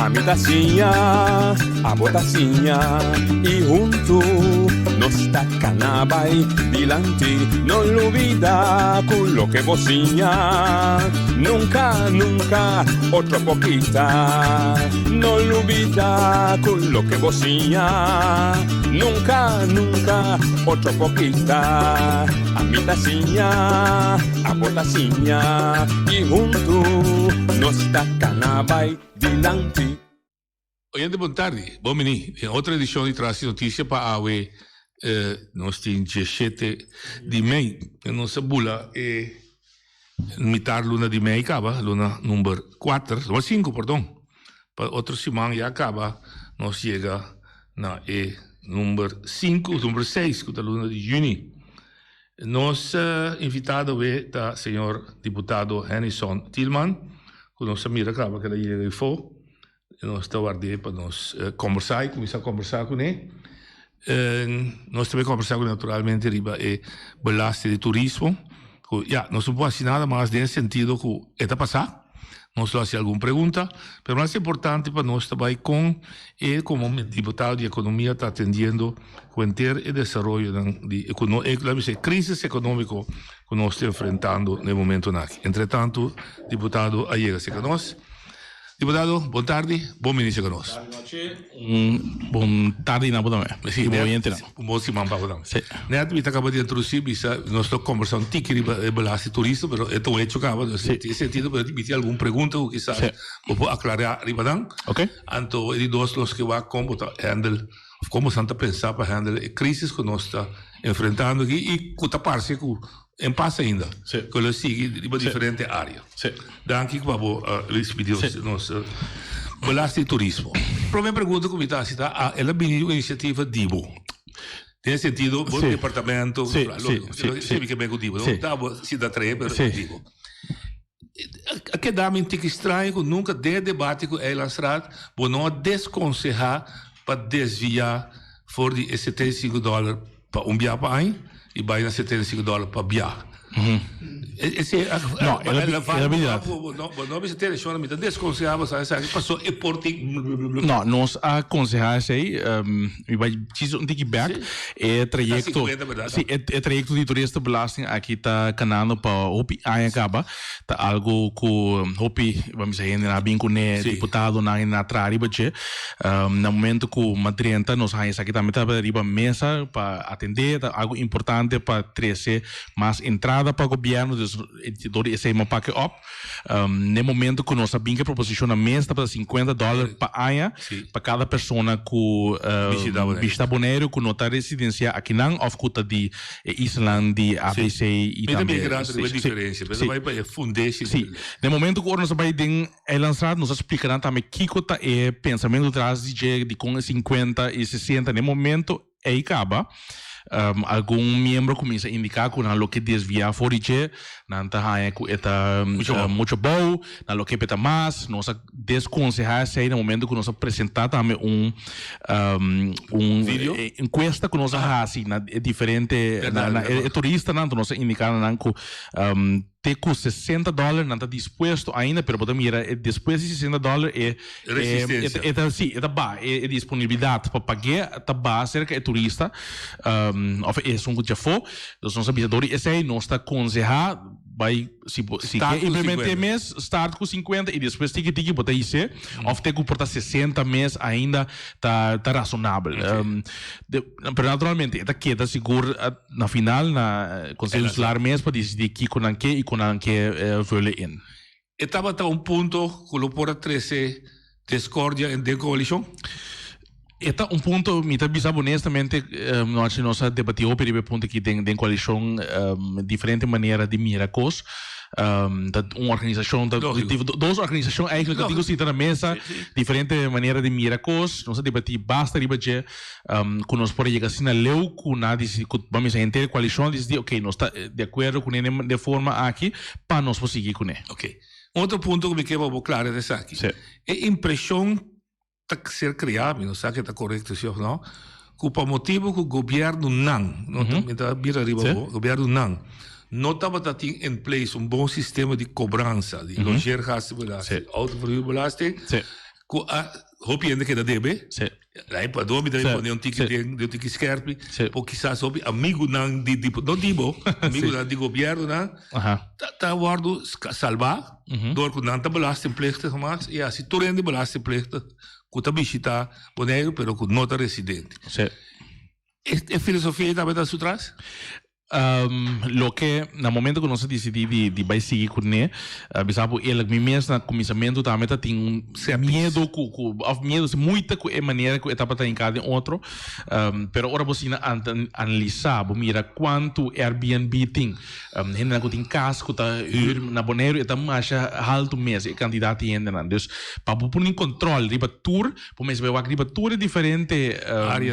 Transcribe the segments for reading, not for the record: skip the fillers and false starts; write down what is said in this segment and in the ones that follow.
A mi tacinha, a botacinha e junto nos tacanabay dilante. No olvida con lo que vocinha. Nunca, nunca, otro poquita. No olvida con lo que vocinha. Nunca, nunca, otro poquita. A mi tacinha, a botacinha e junto nos tacanabay dilante. Oyente, boa tarde. Bom menino. Em outra edição de Traz Notícia para a AUE, nós temos 17 de maio. Nossa bula é mitar luna de maio acaba, luna número 4, número 5, perdão. Para outra semana já acaba, nós chega na número 5, número 6, que é a luna de junho. Nosso invitado é o senhor deputado Henningson Tielman, que nossa mira acaba que ele chega e foi. Nós estamos guardando para nós conversar, começar a conversar com ele. Nós também conversamos naturalmente riba belasting de turismo. Nós não podemos fazer nada mais nesse sentido que está passando. Nós vamos fazer alguma pergunta, mas o mais importante para nós também como deputado de economia está atendendo com o desenvolvimento de crise econômica que nós estamos enfrentando no momento. Entretanto, deputado, chega conosco. Deputado, boa tarde, bom início conosco. Boa tarde, na boa tarde. Sim, bom semana para você. Neto, me acaba de introduzir, nós estamos conversando um tique de belasting turista, mas é tão hecho acaba, nesse sentido, para ter alguma pergunta, ou quizás, vou aclarar ribadan. Ok. Então, ele dois los que vai como handle, como santa pensar para handle a crise que nós está enfrentando aqui e que está parece em paz ainda, que ele sigue de diferente área. Daqui que vamos expedir nos belasting turismo. A primeira pergunta que me está a citar, ela é uma iniciativa DIBO. Nesse sentido, o departamento, sempre que bem com DIBO, não estava se dá três, mas DIBO. A que dá-me que estranho que nunca de debate que é lançado, vou não desconselhar para desviar for de $75 para viagem para aí e vai na $75 para viagem. Não, é habilidade. Não me telefona, me desconselhava, sabe? Passou e porting. Não, nós aconselhamos aí, e vai dizer um back é trajeto, sim, é trajeto de turista belasting aqui tá canando para Hopi Anhacaba, tá algo que Hopi, vamos dizer, na bem com o deputado na trari bache, no momento que o matrienta nós há aqui também tá para riba mesa para atender, tá algo importante para trazer mais entrada para o governo de esse mapa up. No momento que nós sabemos que a proposição na mesa para $50 para ano para cada pessoa que visita Bonaire, que nota residência aqui não ou que de Islândia, de ABC e também. Tem diferença, mas vai para fundar. Sim. No momento que nós vai lançar, nós explicarão também que é pensamento atrás de com 50 e 60 no momento é acaba. Algum membro começa a indicar que não que desviar fora de não tá muito bom, não que peta mais, nós desconselhar se no momento que nós apresentar também encuesta que nós assim na diferente na turista não nós indicar não que com $60 não está disposto ainda, mas podemos ir depois de $60 é disponibilidade para pagar, tá bom, cerca é turista, é um que já foi, nós não sabemos, esse aí nós está aconselhar, vai, se quer implementar mês, start com 50 e depois tem que botar isso, ou tem que botar 60 mês ainda, tá razonável. Mas naturalmente, é que tá seguro na final, na conselho solar mês, para decidir que com que e com que vale in. Estava até ponto que lo pode trazer discórdia em coalição? Este é ponto, me está bizarro honestamente, nós debatimos o ponto que tem coalição diferente maneira de mirar coisas. Uma organização, duas organizações eigenlijk que digo na mesa, diferente maneira de mirar coisas, nós debatimos basta debater, que nós podemos chegar assim na lei, que vamos a entender coalição, dizer, ok, nós está de acordo com ele de forma aqui, para nós conseguir com ele. Ok. Outro ponto que me quer muito claro é aqui. É impressão que ser criado, não sei se está correto ou não, que por motivo que o governo o governo não estava em place bom sistema de cobrança, de loger gasto belasting, autoverhuurbelasting, com a hopi ainda que da debe aí para dormir daí para um tique scherpi porque quizás hopi amigo não dibo amigo não de governo não tá guardo salvar door com não tá belastingplichtig mas e assim tudo ainda belastingplichtig com tá visita boneiro pero com nota residente é filosofia também da sutras lo que no momento que nós decidimos de vai seguir com ele, bisabo ele mesmo na começamento também tem medo medo muita maneira que etapa tá em cada outro, pero ora você analisar, mira quanto Airbnb tem, ainda que tem casa que tá na Bonaire eta mais alto mês e candidato ainda não, dus para pôr em controle riba tour, para mês vai riba tour diferente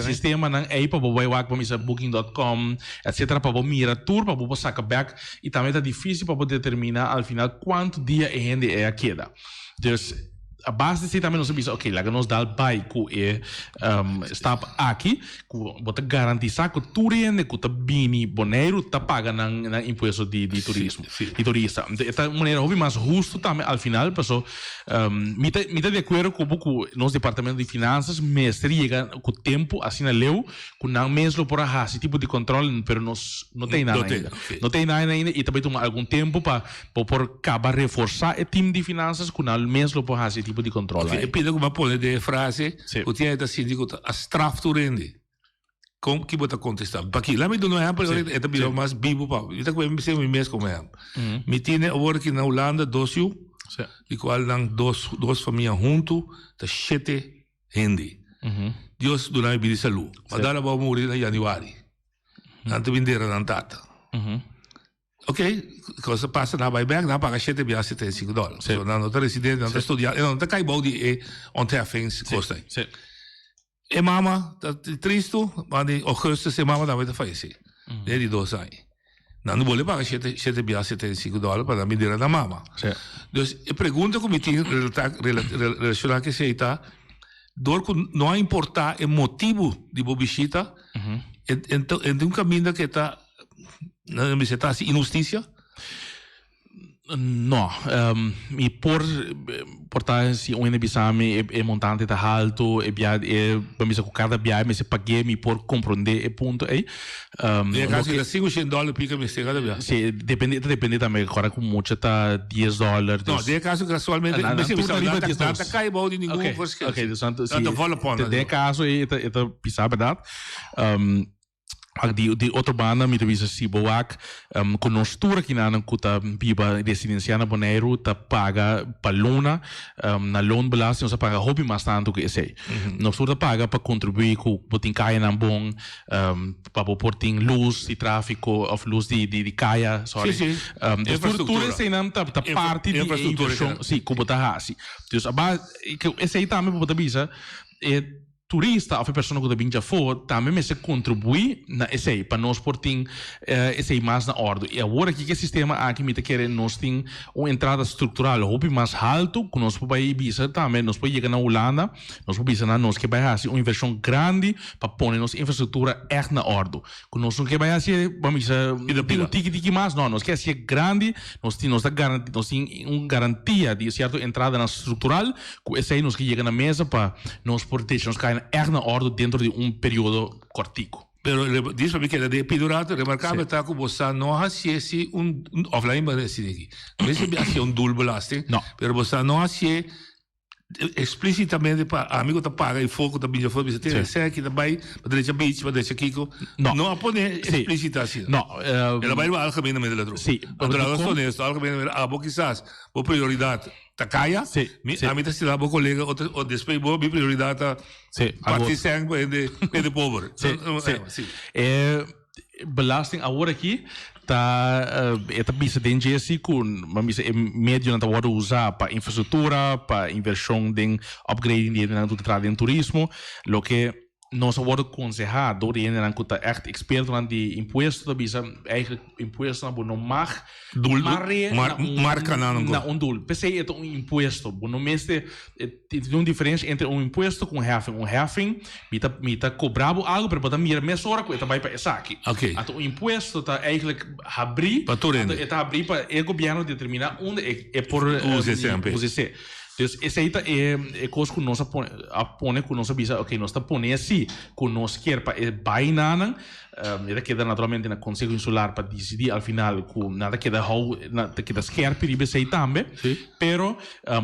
sistema não aí para vai para mês booking.com etc para mira tour para você sacar back e também tá difícil para poder determinar al final quanto dia a gente é a queda. Dus a base de também nós sabemos, ok, lá que nós dá o bairro que está aqui, que você garantizar que tu rende que tu bini boneiro tá paga na imposto de turismo, de turista. Esta maneira houve mais justo também al final, pessoal, mita de acordo com o nosso departamento de finanças, mestre chega com o tempo assim na leu, com não mesmo por a esse tipo de controle, pero nós não tem nada ainda. Não tem nada ainda e também toma algum tempo para acabar reforçar o time de finanças com não mesmo por esse tipo de controle. E pide uma pole de frase, o tinha da sindicato a straf tu rende. Como que você contestar? Porque lá me dá um exemplo, é também mais vivo para. Eu também me sei mês como é. Me tinha agora que na Holanda 2 anos, e qual não duas famílias junto, tá 7 rende. Deus durante a vida de saúde. Mas dá para morrer em janeiro. Antes vender na tata. Ok, cosa passa na buyback, na paga $75. So, na nota residente, na nota studiare, non te cai bodi e ontheffings kosten. E mama, dat is tristo, maar in augustus e mama dan weer te faillissé. Nee, die 2 anni. Nou, non vuole pagare $75 per mi dire da mamma. Dus, e pregunta come ti relaciona che sei ta, dorco non importa il motivo di bobiscita, e un cammino che ta não me está assim injustiça? Não, e por se um bisame é montante tá alto e para mim se cada viagem me se paguei me por compreender e ponto aí. É caso que $500 pica me chega da viagem. Sim, depende também agora com muito tá $10. Não, de caso casualmente me se tá cai bom de nenhum porque. Ok, então sim. De caso é pisar verdade. Die outro banda me devia se boak com nós tour aqui na kuta biba residencial na Bonaire ta paga para lona na loan belasting nós paga hobby mais tanto que esse nós tour paga para contribuir com botin caia na bom para porting luz e tráfico of luz de caia sorry infraestrutura esse não tá parte de inversão sim como tá assim então a base que esse aí também para bisa é turista ou pessoa que vinha fora também me se contribui na esse para nós porting esse mais na ordem e agora que o sistema aqui me quer nós tem uma entrada estrutural hobby mais alto que nós podemos ir também nós podemos chegar na Holanda nós podemos ir na nós que vai fazer uma inversão grande para pôr nossa infraestrutura echt na ordem que nós não que vai fazer vamos dizer um ticket mais não nós quer ser grande nós tem uma garantia de certa entrada na estrutural que esse aí nós que chega na mesa para nós proteger nós cair echt na ordem dentro de período cortico. Pero diz para mim que de pidurato remarcável está que você não assiste offline mas assim aqui. Não se assim dual belasting. Não. Pero você não assiste explicitamente para amigo tá paga e foco da minha forma você tem sei que também para deixar beach para deixar Kiko. Não a pôr explícita assim. Não. Ela vai algemeenamente da droga. Sim. Para nós honesto algemeenamente a quizás a prioridade ta caia, a mim tá se lá o colega ou depois minha prioridade tá parte sangue de pobre. Sim. Belasting agora aqui tá bisa dentro assim com mas médio não tá hora usar para infraestrutura, para inversão em upgrading de entrada em turismo, lo que nós agora aconselhar door die en dan echt expert aan die imposto da bisa eigenlijk imposto na no mag doel marca na um doel pensei é um imposto no meste tem uma diferença entre um imposto com heffing mita cobrado algo para botar minha mês hora que vai para essa aqui então o imposto tá eigenlijk abrir para o governo determinar onde é por UZC Então, essa aí é coisa que nós apone que nós avisa, ok, nós está pondo assim, que nós quer para bainanan, nada queda naturalmente na Conselho Insular para decidir al final que nada queda nada queda quer para ir sei também, pero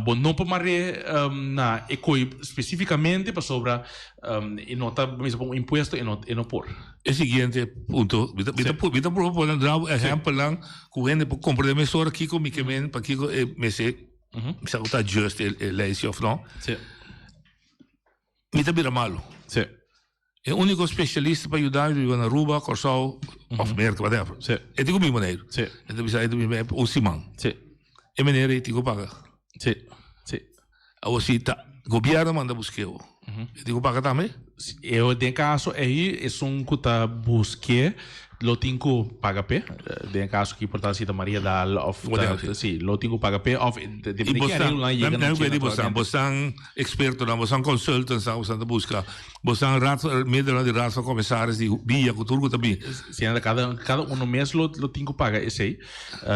bom não para marre na ecoi especificamente para sobre e nota mesmo um imposto e não por. O seguinte ponto, vita propor um exemplo lá que gente por compreender só aqui com me que men para que me se se está just lei of não. Sim. Mita bira malo. Sim. É o único especialista para ajudar na Aruba, Corsal, of Merca, whatever. Sim. É tipo meu maneiro. Sim. É tipo o Simão. Sim. É maneira é tipo paga. Sim. Sim. A você tá governo manda buscar. É tipo paga também. Eu de caso aí é um que tá busque lo tenho paga pe de caso que por cita Maria da of sim lo tenho paga pe of de que lá chega não é de você experto não você consultant você anda buscar você meio de raça comissários de via cultura também sim cada um mês lo tenho paga esse aí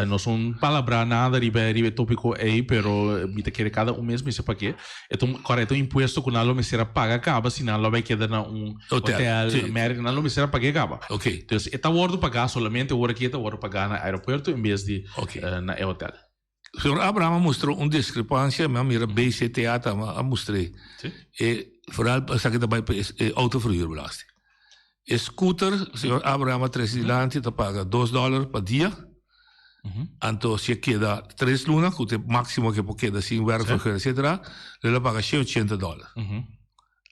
não são palavra nada ribe tópico aí pero me te quer cada mês me se pague então correto imposto que não me será paga acaba senão lo vai quedar na hotel América não me será paga acaba ok então está Word pagar solamente o aqui está Word pagar na aeroporto em vez de na hotel. O senhor Abraham mostrou uma discrepância, mas mira BCTA também mostrei. E vooral essa que também é autoverhuurbelasting. Scooter, o senhor Abraham presidente está paga $2 por dia. Então se queda 3 lunas, que é o máximo que pode quedar sem werk, etc. Ele paga $180.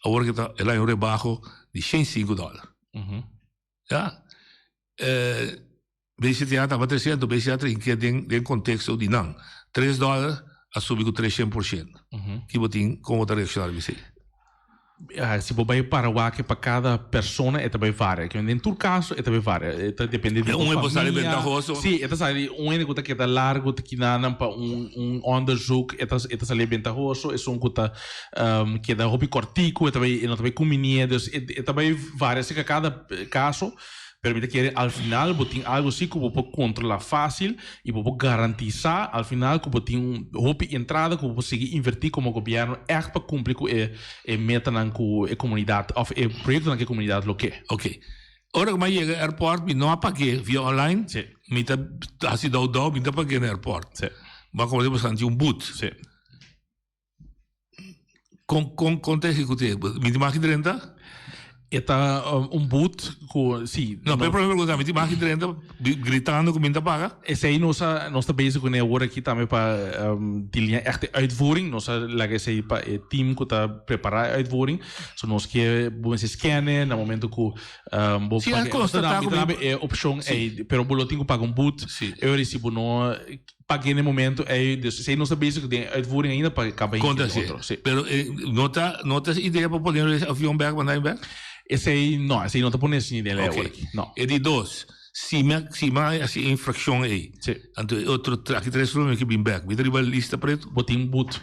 Agora que está ela um rebaixo de $105. Ja. BCTA estava 300, BCTA em que tem contexto de não. $3 a subir com 300%. Que botem como outra reaccionar você. Se você para o que para cada pessoa é também varia. Que em todo caso é também varia. Depende de um é bastante ventajoso. Sim, é sabe um que está largo, que não para onderzoek, é sabe ventajoso. É que dá hobby cortico, é também combinado. É também varia. Se cada caso permite que al final você tenha algo assim que você pode controlar fácil e você pode garantizar al final que você tenha uma entrada que você consegue invertir como governo echt para cumprir com a meta na comunidade ou o projeto na comunidade local. Ok. Ora que chega ao aeroporto, não paguei via online, me tá assim me tá paguei no aeroporto. Mas como eu senti boot. Contexto que você, me demais 30? Está boot com sim não pelo problema que me te gritando como ainda paga esse aí nós está bezig com a hora aqui também para de linha echt uitvoering nós laga esse aí para team que está preparar uitvoering so nós que vamos se scannen no momento que vou pagar é opção é pero bolo tenho pagar boot eu recebo no paguei no momento é sei nós está bezig com uitvoering ainda para acabar conta sim pero nota ideia para poder avião back mandar back esse aí não está pondo assim ideia aqui não é de dois se mais assim infração aí então outro aqui 3 problemas que bem back me dá lista preto botinho boot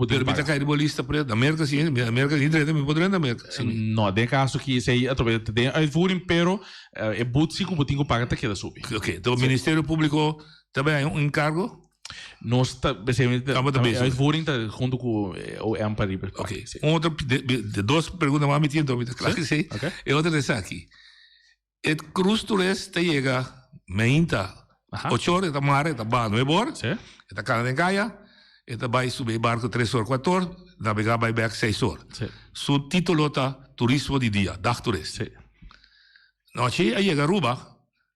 pero me tá caindo lista preto da América sim América direito me poderia da América não de caso que esse aí através de uitvoering pero é boot sim que botinho paga tá queda subir ok então o Ministério Público também é encargo nós está uitvoering tá junto com o Amparibe ok outra de duas perguntas mais me tinha dúvida claro que sim e outra dessa aqui o cruz turista chega meinta 8 horas da mar está ba 9 horas está cana em caia está vai subir barco 3 horas 4 horas navegar vai back 6 horas su título está turismo de dia dag turista noche aí chega Aruba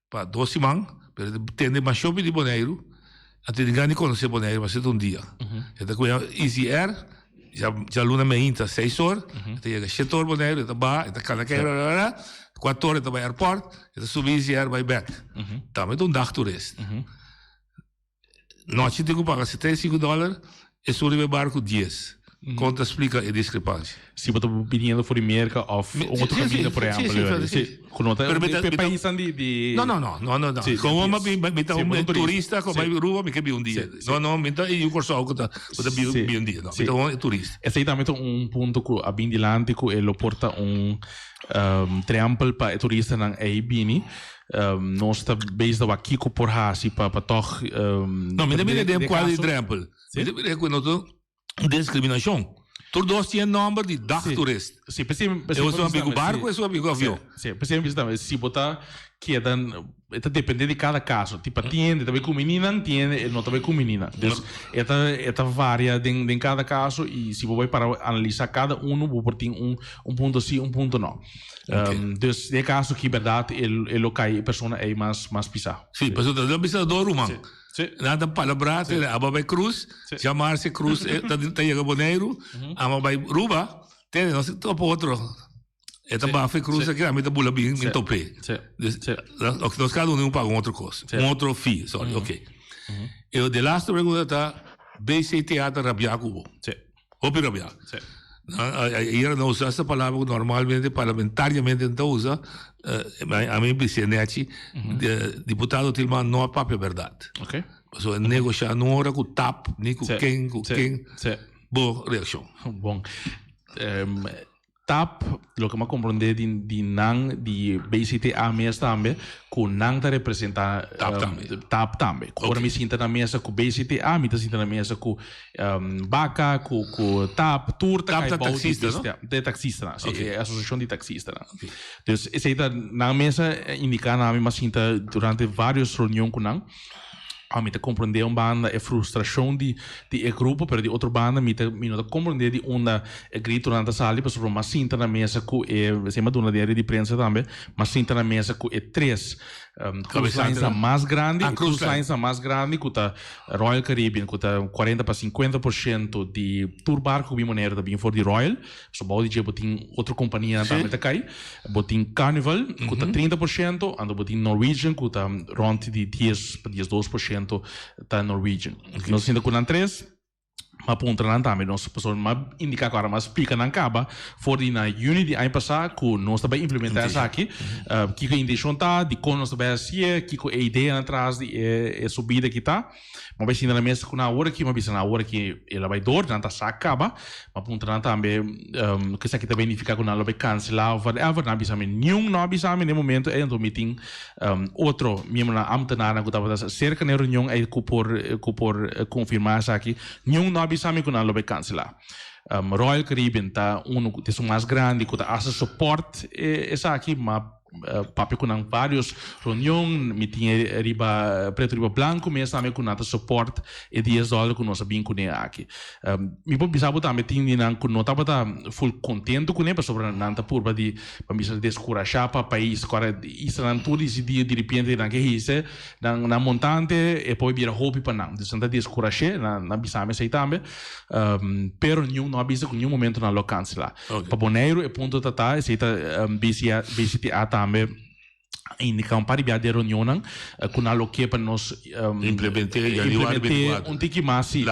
para 2 semanas pero tem mais shopping de Bonaire até ninguém conhece Bonaire mas é dia então com Easy Air já luna meinta 6 horas até chega 7 horas Bonaire está ba está cana caia 4 horas para o aeroporto, então subir Easy Air vai back. Também é dag turista. Nós temos que pagar $75 e subir o barco 10. Conta explica a discrepância. Se você está pedindo por América ou outro caminho, por exemplo. Quando está pensando de... Não. Como um turista, como vai Aruba, me quer um dia. Não, então eu curso algo que está bem um dia. Então é turista. Esse aí também é ponto que a bem dilante que ele porta triângulo para turista na Aibini. Nós está based aqui por hasi para toch. Não, me dá ideia qual é triângulo. Me dá ideia quando discriminação. Todos têm nome de dagtoerist. Sim, eu sou amigo barco, eu sou amigo avião. Sim, percebe, se botar que depende de cada caso. Tipo, tiene também com menina, tiene não também com menina. Então, varia em cada caso e se você para analisar cada você tem ponto sim, ponto não. Então, é caso que, verdade, ele local a pessoa é mais pisar. Sim, mas eu não preciso do rumão. Nada palabra, ababai cruz, chamar-se cruz, tá chega boneiro, ababai ruba, tem, não se topa outro. É também a cruz aqui, a mim tá bula bem, me topei. Nós cada um paga outra coisa, outro fee, sorry, ok. Eu de last pergunta tá, BC Teatro Rabiaco, Hopi Rabiaco. Aí não usa essa palavra normalmente, parlamentariamente não usa, a mim BC deputado Tilman não é papel verdade. Ok. So negociar não hora com TAP, nem com quem, boa reação. Bom. TAP, lo que me compreende de BCTA mesmo também, que não te representa TAP também. Agora me sinto na mesa com BCTA, me sinto na mesa com BACA, com TAP, Turta, TAP é taxista, não? De taxista, sim, é a associação de taxista. Então, essa na mesa indica na minha sinta durante várias reuniões com não. A mim te compreender banda é frustração de grupo, pero de outra banda me não compreender de uma grito durante a sala, mas sobre uma cinta na mesa com cima de uma diária de prensa também, mas cinta na mesa com três cruise lines mais grande, cruise lines mais grande, com a Royal Caribbean, com a 40 para 50% de tour barco bimoneiro da bem for de Royal, so body je botin outra companhia também tá cai, botin Carnival com a 30%, ando botin Norwegian com a rond de 10 para 12% da Norwegian. Nós ainda com três, mas ponto não também nós pessoas mas indicar agora mas explica não acaba for na Unity aí passar que nós também implementar essa aqui que a intenção tá de como nós também assim que a ideia atrás de subida que tá mas vai ser na mesa com na hora que mas na hora que ela vai dor não tá acaba mas ponto não também que isso aqui também significa que não vai cancelar whatever não bisa nenhum não bisa no momento é um meeting outro mesmo na amtenara que estava cerca na reunião aí que por confirmar essa aqui nenhum não bisa que não vai cancelar Royal Caribbean tá tem mais grande que tá essa suporte essa aqui mas papi com vários reuniões me tinha riba preto riba branco mesmo também com nada suporte e $10 que nós sabíamos com ele aqui me pode pensar também tinha que não estava full contento com ele para sobre nada por para me descorajar para país agora isso não tudo esse dia de repente não que isso na montante e poi vira hobby para não então não descorajar na bisame sei também pero não avisa com nenhum momento não lo cancelar para boneiro e ponto tata sei BCTA também indica par di reunione con allo che per nos implementare un tiki masi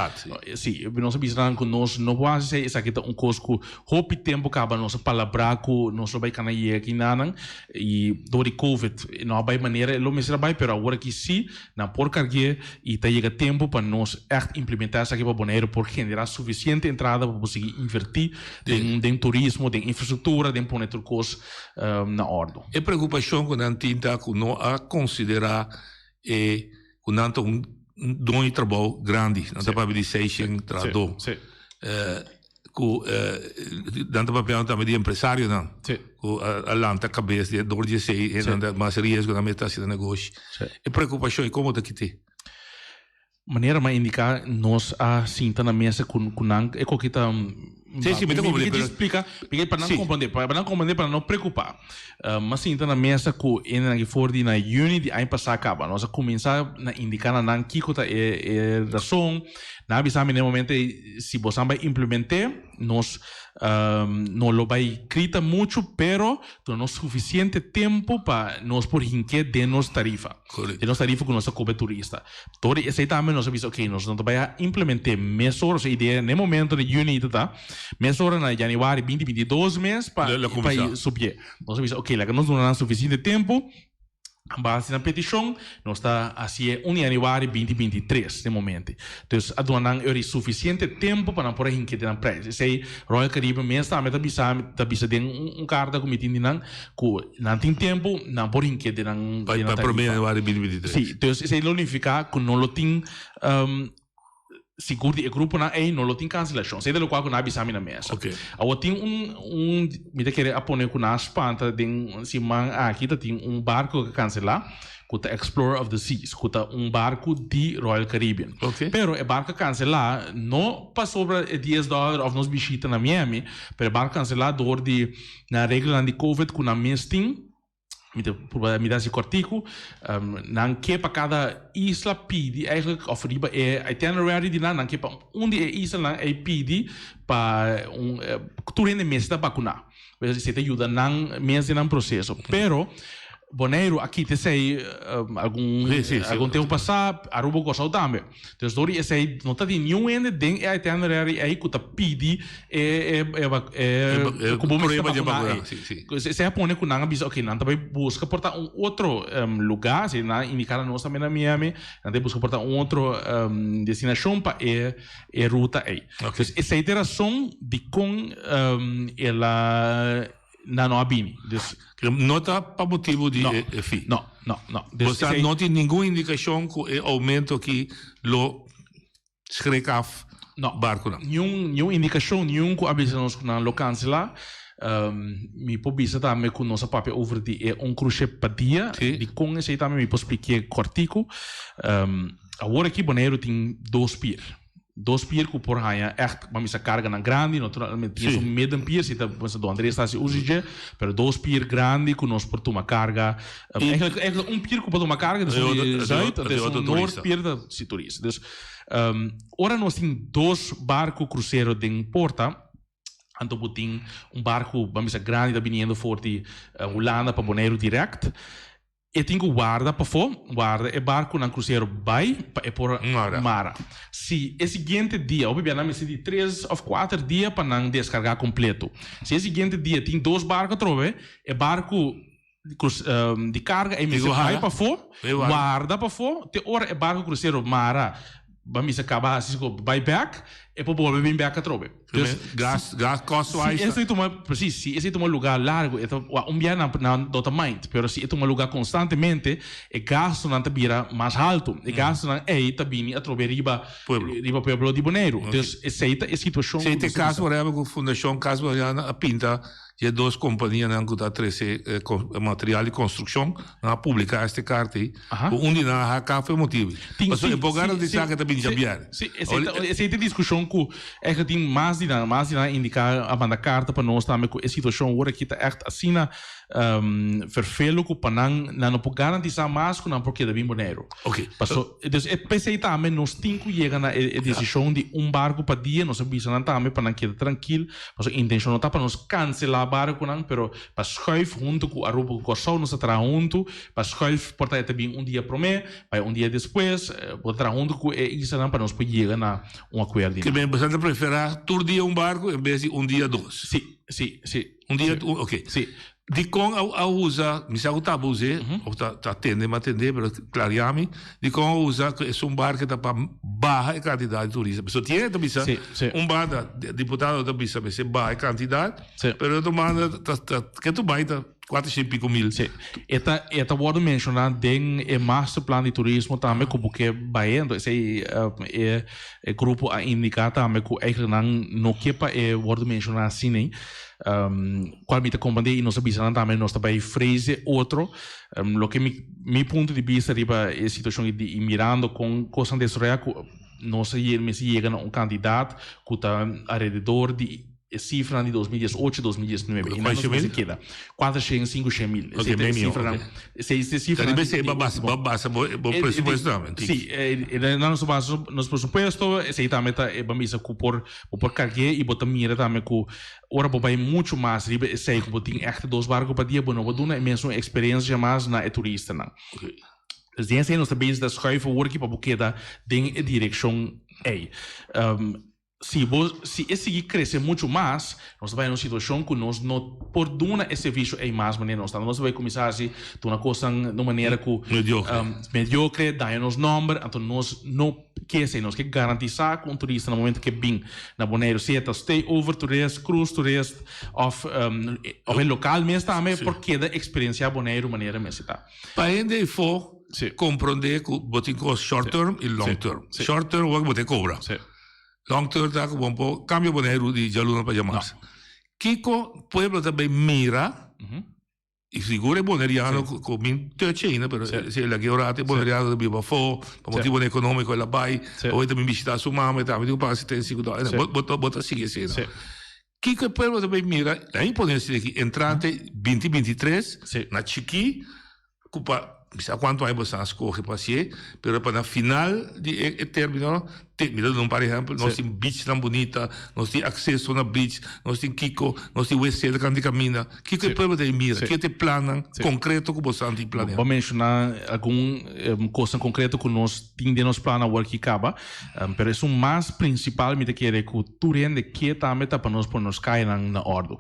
sì nós bisogna con nos no quase sei essa que cosco hopi tempo acaba nos palabra com nos vai cana aqui nanan e do covid não vai maneira lo mesmo vai pero agora que sim na porcaria e tá chega tempo para nos implementar essa que para boneiro por generar suficiente entrada para conseguir invertir em turismo em infraestrutura em pôr tudo coisa na ordem e preocupação com tinta que não a considerar com tanto um trabalho grande não para dizer trador com tanto papel também de empresário não com a lanta cabeça de dor de sei mas risco na metade do negócio e preocupação como daqui tem maneira mais indicar nós a cinta na mesa com é que tá sim, me explica para não compreender para não preocupar mas cinta na mesa com em que for na Unity aí passar acaba nós a começar a indicar na que é razão na avisar no momento se você vai implementar nós não lo vai crita muito pero não suficiente tempo para nós por hinque de nos tarifa com nossa coberturista todo esse também nós avisa ok nós não vai implementar mesoras ideia no momento de Unity tá mesora na januário 2022 mês para subir nós avisa ok lá que nós não dá suficiente tempo base na petição, nós está assim 1 de janeiro 2023 no momento. Então, a dona é suficiente tempo para não pôr em que tem preço. Se Royal Caribbean mesmo está bisa de carta que me tem não tem tempo não pôr em que tem para 1 de janeiro 2023. Sim, então se ele unificar que não lo tem seguro e grupo na não lo tem cancelação sei do qual que na bisami na mesa eu tenho me de querer aponer com na espanta de cima aqui tem barco que cancelar que é Explorer of the Seas que é barco de Royal Caribbean pero barco cancelar não passou para $10 of nos visita na Miami pero barco cancelar door de na regra de COVID que na mês tem me dá esse cortico não que para cada isla pede eigenlijk of riba itinerary de não que para onde é isla é pede para tu rende mês da vacuna você te ajuda não mês não processo pero Bonaire aqui te sei algum tempo passado Aruba gostou também então dori sei não tá de nenhum ainda tem itinerary aí que tá pedi como problema de vacuna se põe com nanga bisa ok não também busca portar outro lugar se na indicar nós também na Miami não busca portar outro destinação para ruta aí então essa interação de com ela não abini não está para motivo de FI não você não tem nenhuma indicação que o aumento aqui lo schrik af barco não nenhuma indicação nenhum que avisa nós que não lo cancela mi può bisa também com nossa papel over de cruce per dia de com esse também me posso explicar cortico agora aqui Bonaire tem dois pier que por aí echt mas essa carga na grande naturalmente tem um medium pier se tá você do André está se usa pero dois pier grande que nós porta uma carga é pier que porta uma carga de zuid é north pier da se turista então ora nós tem dois barcos cruzeiro de porta então tem barco vamos dizer grande da vindo forte Holanda para Bonaire direct e tenho guarda para fora guarda barco na cruzeiro vai é por Mara se é seguinte dia obviamente de 3 ou 4 dias para não descarregar completo se é seguinte dia tem dois barcos trove é barco de carga e mesmo vai para fora guarda para fora te ora é barco cruzeiro Mara vamos acabar assim com buyback e poi volve back a trove gas cost-wise esse é um lugar largo dia não dota mind pero se é um lugar constantemente e gasto não vira mais alto e gasto não tá vindo a trove riba pueblo de Bonaire então essa é a situação se tem caso por exemplo com fundação caso a pinta e duas companhias não que tá trazer material de construção na publicar esta carta aí onde na café motivo mas é por garantizar que tá bem jabiar essa é a discussão que é que tem mais de indicar a banda carta para nós também com a situação agora que tá echt assim vervelo que para não pode garantizar mais que não porque da bem Bonaire então pensei também nós temos que chegar na decisão de barco para dia nós precisamos também para não quedar tranquilo mas a intenção não tá para nós cancelar barco não pero para schuif junto com a Aruba Corsão nós tra junto para schuif porta também dia promê vai dia depois porta junto com isso não para nós poder chegar na acordo que bem bastante preferir todo dia barco em vez de dia dois sim dia ok sim de com a usa mi sa uta buse tá atende mas atende pero clariami de com a usa que é barco que tá para baixa quantidade de turistas pessoa tinha também banda deputado também sabe se baixa quantidade pero domanda que tu baita 400 mil eta word mencionar den e master plan de turismo também como que baiando esse grupo a indicar também que eigenlijk não quepa word mencionar assim qual me te compreende e nós sabemos também nós também frase outro lo que mi ponto de vista riba a situação de mirando com coisa de Israel nós chega a candidato que está alrededor de cifra de 2018, 2019 e não se queda 400 mil essa cifra deve ser basta bom pressuposto também sim nos pressuposto esse também tá vamos por carregar e botar mira também que ora vai muito mais riba sei que botem echt dois barcos para dia bom vou dar mesmo experiência mais na turista não dus die zijn ons de bezig dat schuiven work para buqueda em direção aí se esse crescer muito mais, nós vamos numa situação que nós não podemos esse serviço em mais maneira nós vamos começar assim de uma coisa de maneira que mediocre dá nos números então nós não quer ser nós que garantizar que turista no momento que vem na Bonaire seja stay over tourist cruise tourist of local mesmo também porque da experiência Bonaire maneira mesmo tá para ainda for compreender que botin com short term e long term. Short term o que botin cobra. Long term tá com bom cambio boneiro de jaluna para chamar. Kiko pueblo também mira. E figura boneriano con min tecina per se la chiorate boneriano da biba fo per motivo economico e la bai poi mi visita su mamma e mi passi ten sicuro bota sigue sì chi che poi dove mira la imponenza di entrante 2023 na chiqui cupa sa quanto hai bossa scorre passie però per la final di termino mira non per esempio non si beach tan bonita non si accesso na beach non si Kiko non si WC da canti cammina Kiko poi deve mira che te planan concreto que bossa anti planear vou mencionar algum coisa concreto que nós temos plano work acaba pero é mais principal me te querer que tu rende que tá meta para nós por nos cair na ordem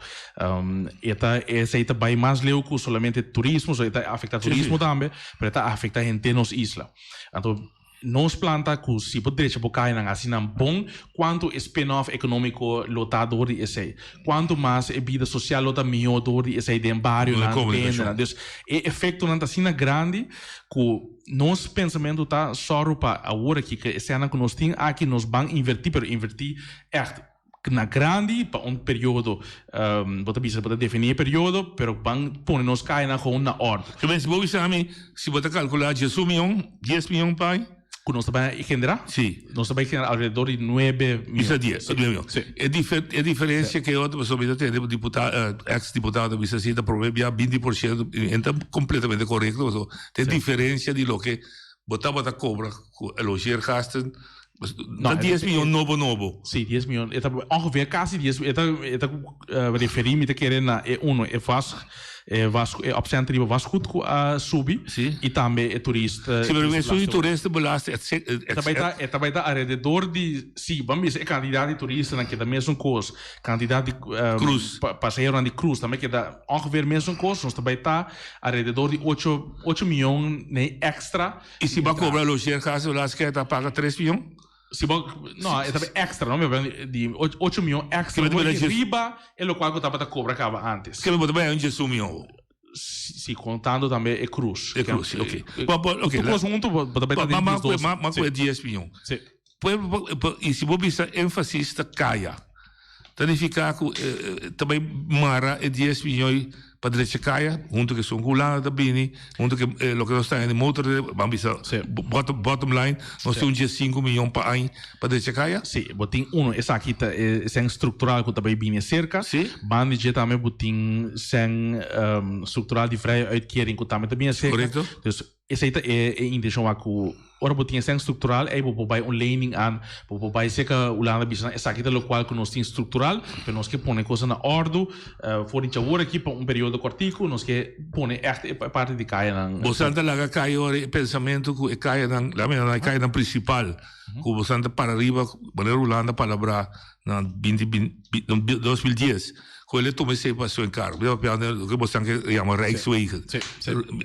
essa aí vai mais leu que solamente turismo so está afeta turismo também pero está afeta gente nos isla então nos planta que se poderia cair na assim não bom quanto spin-off econômico lotador de esse quanto mais a vida social lota melhor de esse de barrio na pena então é efeito não tá assim grande que nos pensamento tá só para agora que esse ano que nós tem aqui nos vão invertir pero invertir na grande para período pode definir período pero vão pôr nos cair na ordem que bem se vou se você calcular 10 milhões pai que nós também generar? Sim. Nós também generar ao redor de 9 milhões. Isso é 9 milhões. É diferença que outra pessoa tem ex-deputado bisa assim, da problema 20%, então completamente correto. Tem diferença de lo que botava cobra, elogiar gasten, não, 10 milhões novo. Sim, 10 milhões. Ongeveer quase 10 milhões. Referir-me a querer na op centro was goed subir e também é turista. Sim, mas o turista belasting também está alrededor de vamos dizer candidato de turista na que da mesma coisa, candidato de cruz, passageiro de cruz também que dá ongeveer mesma coisa, nós também está alrededor de 8 milhões extra. E se vai cobrar logier caso lá que está paga 3 milhões? No, é também extra, não me de 8 milhões extra. Riba é o qual eu estava a cobrar antes. Que me botou bem onde 1 milhão. Se contando também é cruz. É cruz, ok. Ok. Mas muito, mas é 10 milhões. Sim. E se você ênfase caia, significa que também Mara é 10 milhões para direita caia, junto que são gulana da Bini, junto que o que nós estamos em motor, vamos dizer, bottom line, nós temos 5 milhões para aí para direita caia. Sim, botin essa aqui é estrutural que também Bini cerca. Sim. Bandi já também botin sem estrutural de vrije uitkering que também cerca. Correto. Dus essa é intenção a que ora botin sem estrutural é vou vai lening aan, vou vai seca o lado bisa essa aqui é o qual que nós tem estrutural, pero nós que põe coisa na ordem, for in chawor aqui para período cortico, nós que põe parte de caia na. Você anda lá caia ora pensamento que caia na caia na principal, que você anda para arriba, maneira Holanda palavra na 2010. Com ele tomei se passou em carro. Eu pensei que você chama Rijkswegen.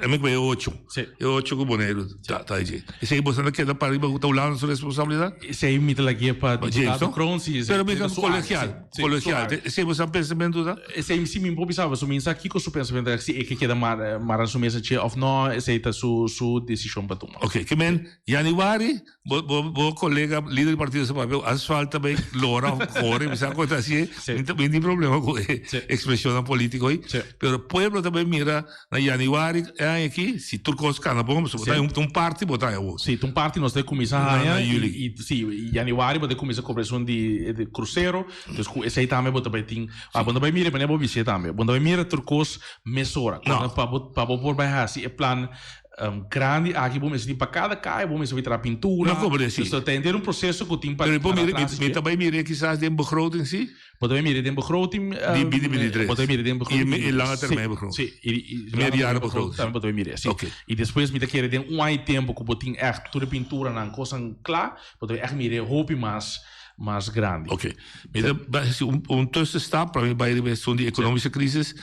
É meio que é 8. É 8 que boneiro tá aí. E se você não quer para arriba, está Holanda sua responsabilidade? Se aí me lá guia para deputado Kroonsi. Pero me colegial. Se você pensamento da? Se aí sim me improvisava, so mensa aqui com o pensamento se é que queda mar su mesa che of no, se está su decisão para tomar. Ok, que men januari, bo colega líder do partido se papel asfalta bem lora corre, me sabe coisa assim, não tem problema com expressão política aí. Pero o povo também mira na januari aqui, se turcos cana bom, botar parte botar eu. Sim, parte nós temos começar e sim, januari pode começar a cooperação de cruzeiro, então esse aí também botar bem tem, quando vai mira, mas é bom visita também. Quando vai mira turcos mesora, para por vai assim, é plano grande aqui vamos dizer para cada caia vamos virar pintura. Não como assim? Então tem um processo que tem para. Mas também mira quizás de begroting sim. Pode mira de begroting. De 2023. Pode mira de begroting. E lange termijn begroting. Sim. E meia begroting. Também pode mira. Sim. E depois mira querer de ano tempo que botin echt toda pintura na coisa clara, pode echt mira hope mais grande. Ok. Tussenstap para bij de questão de economische crisis,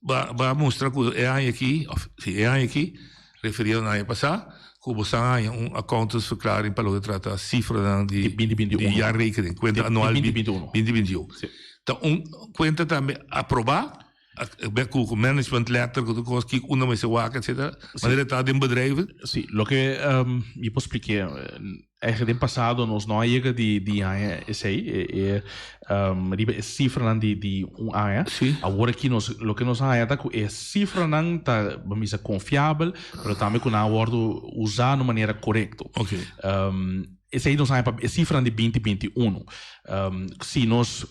vai mostrar que é aqui, referido na ano passado, que você tem accountantsverklaring para o tratar a cifra de jaarrekening, conta anual 2021. Então, conta também aprovar, com management letter, com coisas que uma mais se waca, etc. Mas ele está em bedrijven. Sim, lo que eu posso explicar. Eigenlijk in passado nós não chega de aia esse riba cifra nan de aia. Agora aqui nós lo que nós aia tá com cifra nan tá bamisa confiável, pero também com a word usar de maneira correta. Okay. Esse aí nós aia para cifra de 2021. Se nós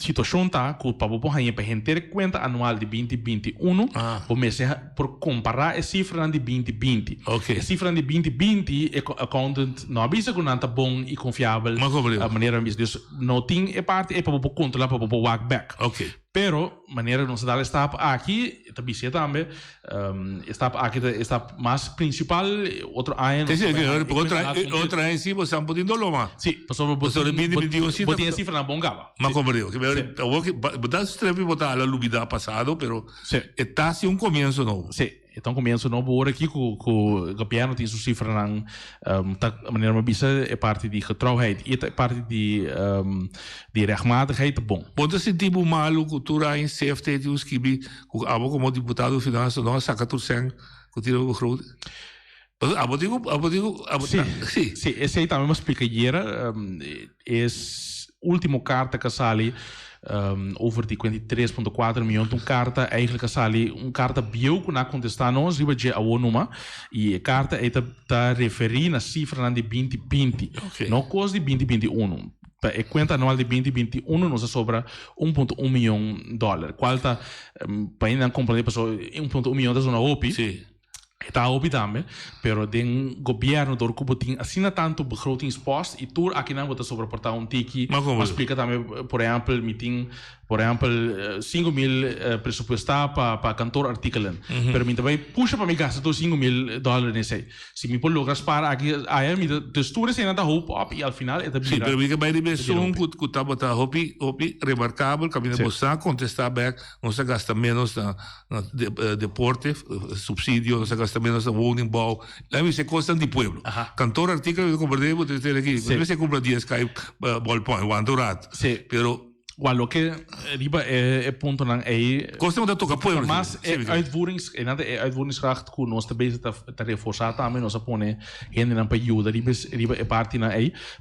situação está que para a gente ter conta anual de 2021, por comparar a cifra de 2020. Okay. A cifra de 2020 é accountant não avisa que não está bom e confiável a maneira mesmo. Não tem a parte é para controlar para walk back. Okay. Pero maneira não se dá está aqui também se também está aqui está mais principal outro ano. Outra ano sim você pode indoloma. Sim, passou por 2021 sim. Botem a cifra na bom gaba. Mas compreendo que botar sempre botar a lubida passado, pero está assim começo novo. Sim. Então começo novo agora aqui com o governo tem sua cifra na maneira mais bisa é parte de getrouwheid e é parte de rechtmatigheid bom. Pode se tipo malo cultura em CFT de os que bi como deputado finanças nós saca tudo sem que tira o groot. Sim, esse aí também me explica era esse último carta que sali over die 23,4 miljoen toen carta eigenlijk sali carta bio na contestar nós riba de a numa e carta está referir na cifra na de 2020 não coisa de 2021 a conta anual de 2021 nos sobra 1,1 milhão de dólares qual está para ainda compreender pessoal 1,1 milhão de zona OPI está OPI também pero den governo do Cuba tem assina tanto begrotingspost e tur aqui não vou sobreportar tiki mas explica também por exemplo meeting por exemplo 5.000 pressupostar para cantor artikelen pero me também puxa para me gastar $5.000 nesse se me por lograr para aqui aí me textura sem nada hope up e ao final é sim pero me que vai de versão que tá botar hope remarcável que me possa contestar back não se gasta menos na deporte subsídio não se gasta menos na woningbouw lá me se custa de pueblo cantor artikel eu comprei vou ter aqui você compra 10 cai ballpoint wandorat pero lo que riba é ponto nan kosten dat toca pueblo mas uitvoeringskracht ku nós também está reforçar também nós apone gente nan período riba é parte na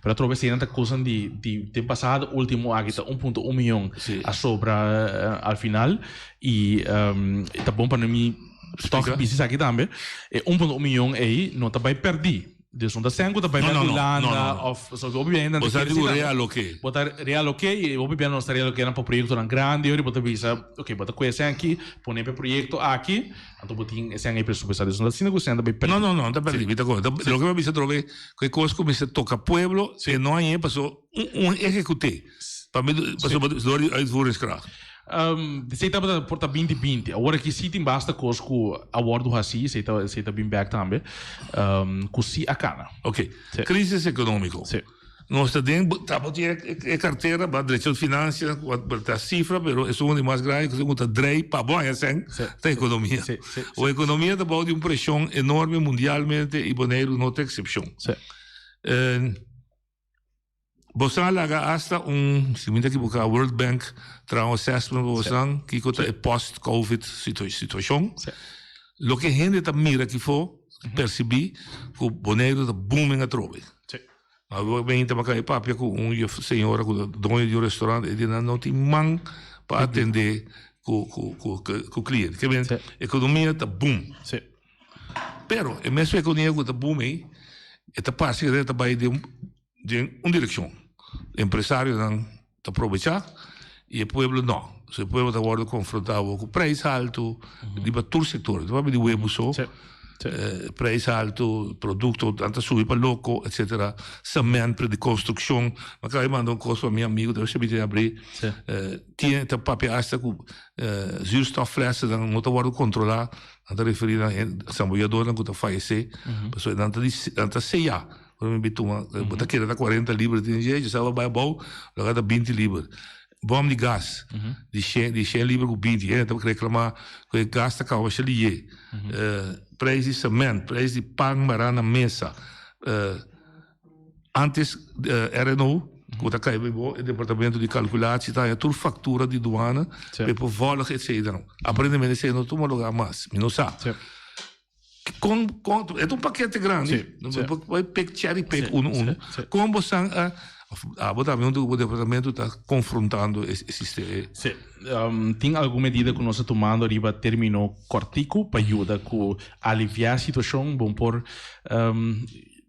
para trobe se nanta coisa de passado último aqui tá 1,1 milhão a sobra al final e tá bom para mim stock business aqui também 1,1 milhão não tá vai perder dus não está sempre também na Holanda of so obviamente você digo realoque botar realoque e obviamente não estaria realoque para projeto tão grande e botar visa ok botar coisa aqui põe para projeto aqui então botin esse aí presupuestado não está negociando bem não está perdido vita coisa lo que me visa trobe que coisa como se toca pueblo se não aí passou executé para mim passou uitvoeringskracht sei tá por 2020 agora que sim tem basta coisa com awardo assim sei tá bem back também com si a cana ok crise econômica nós também tá botando a carteira para direção de finanças a cifra pero é uma mais grande que está drei para bom assim da economia a economia está botando uma pressão enorme mundialmente e Bonaire não tem exceção Você laga hasta se me equivocar, World Bank traz assessment você que é post-COVID situação. Lo que a gente tá mira que for percebi que o Bonaire tá booming a trove. Agora bem tá macai papi com senhora com dono de restaurante ele não tem man para atender com cliente. Que bem, economia tá boom. Pero a mesma economia que tá booming, esta parte que tá vai de direção. Empresário não está aproveitar e o povo não. Se o povo está agora confrontado com preço alto, de todo setor, de web só, preço alto, produto tanto subir para louco, etc. Cimento de construção, mas aí mandou um curso para meu amigo, deve ser bem abrir. Tinha tá papel hasta com zuurstofflessen, dan moet worden controleerd. Aan referir a samboiador que está falecer, pessoa anta ceia. Quando me bituma, bota que era 40 libras de gente, já vai bom, agora 20 libras. Bom de gás, de 100 libras com 20, então reclamar que gasta cá o chelier. Preço de cimento, preço de pão marana mesa. Antes era não, Quando cai o departamento de calculatie, tá? É tudo fatura de douane, para volgen, etc. Aprendimento de não toma lugar mais, não sabe. É um paquete grande, vai cherry pick como você o departamento está confrontando esse sistema. Tem alguma medida que nós estamos tomando arriba terminou cortico para ajudar a aliviar a situação, bom por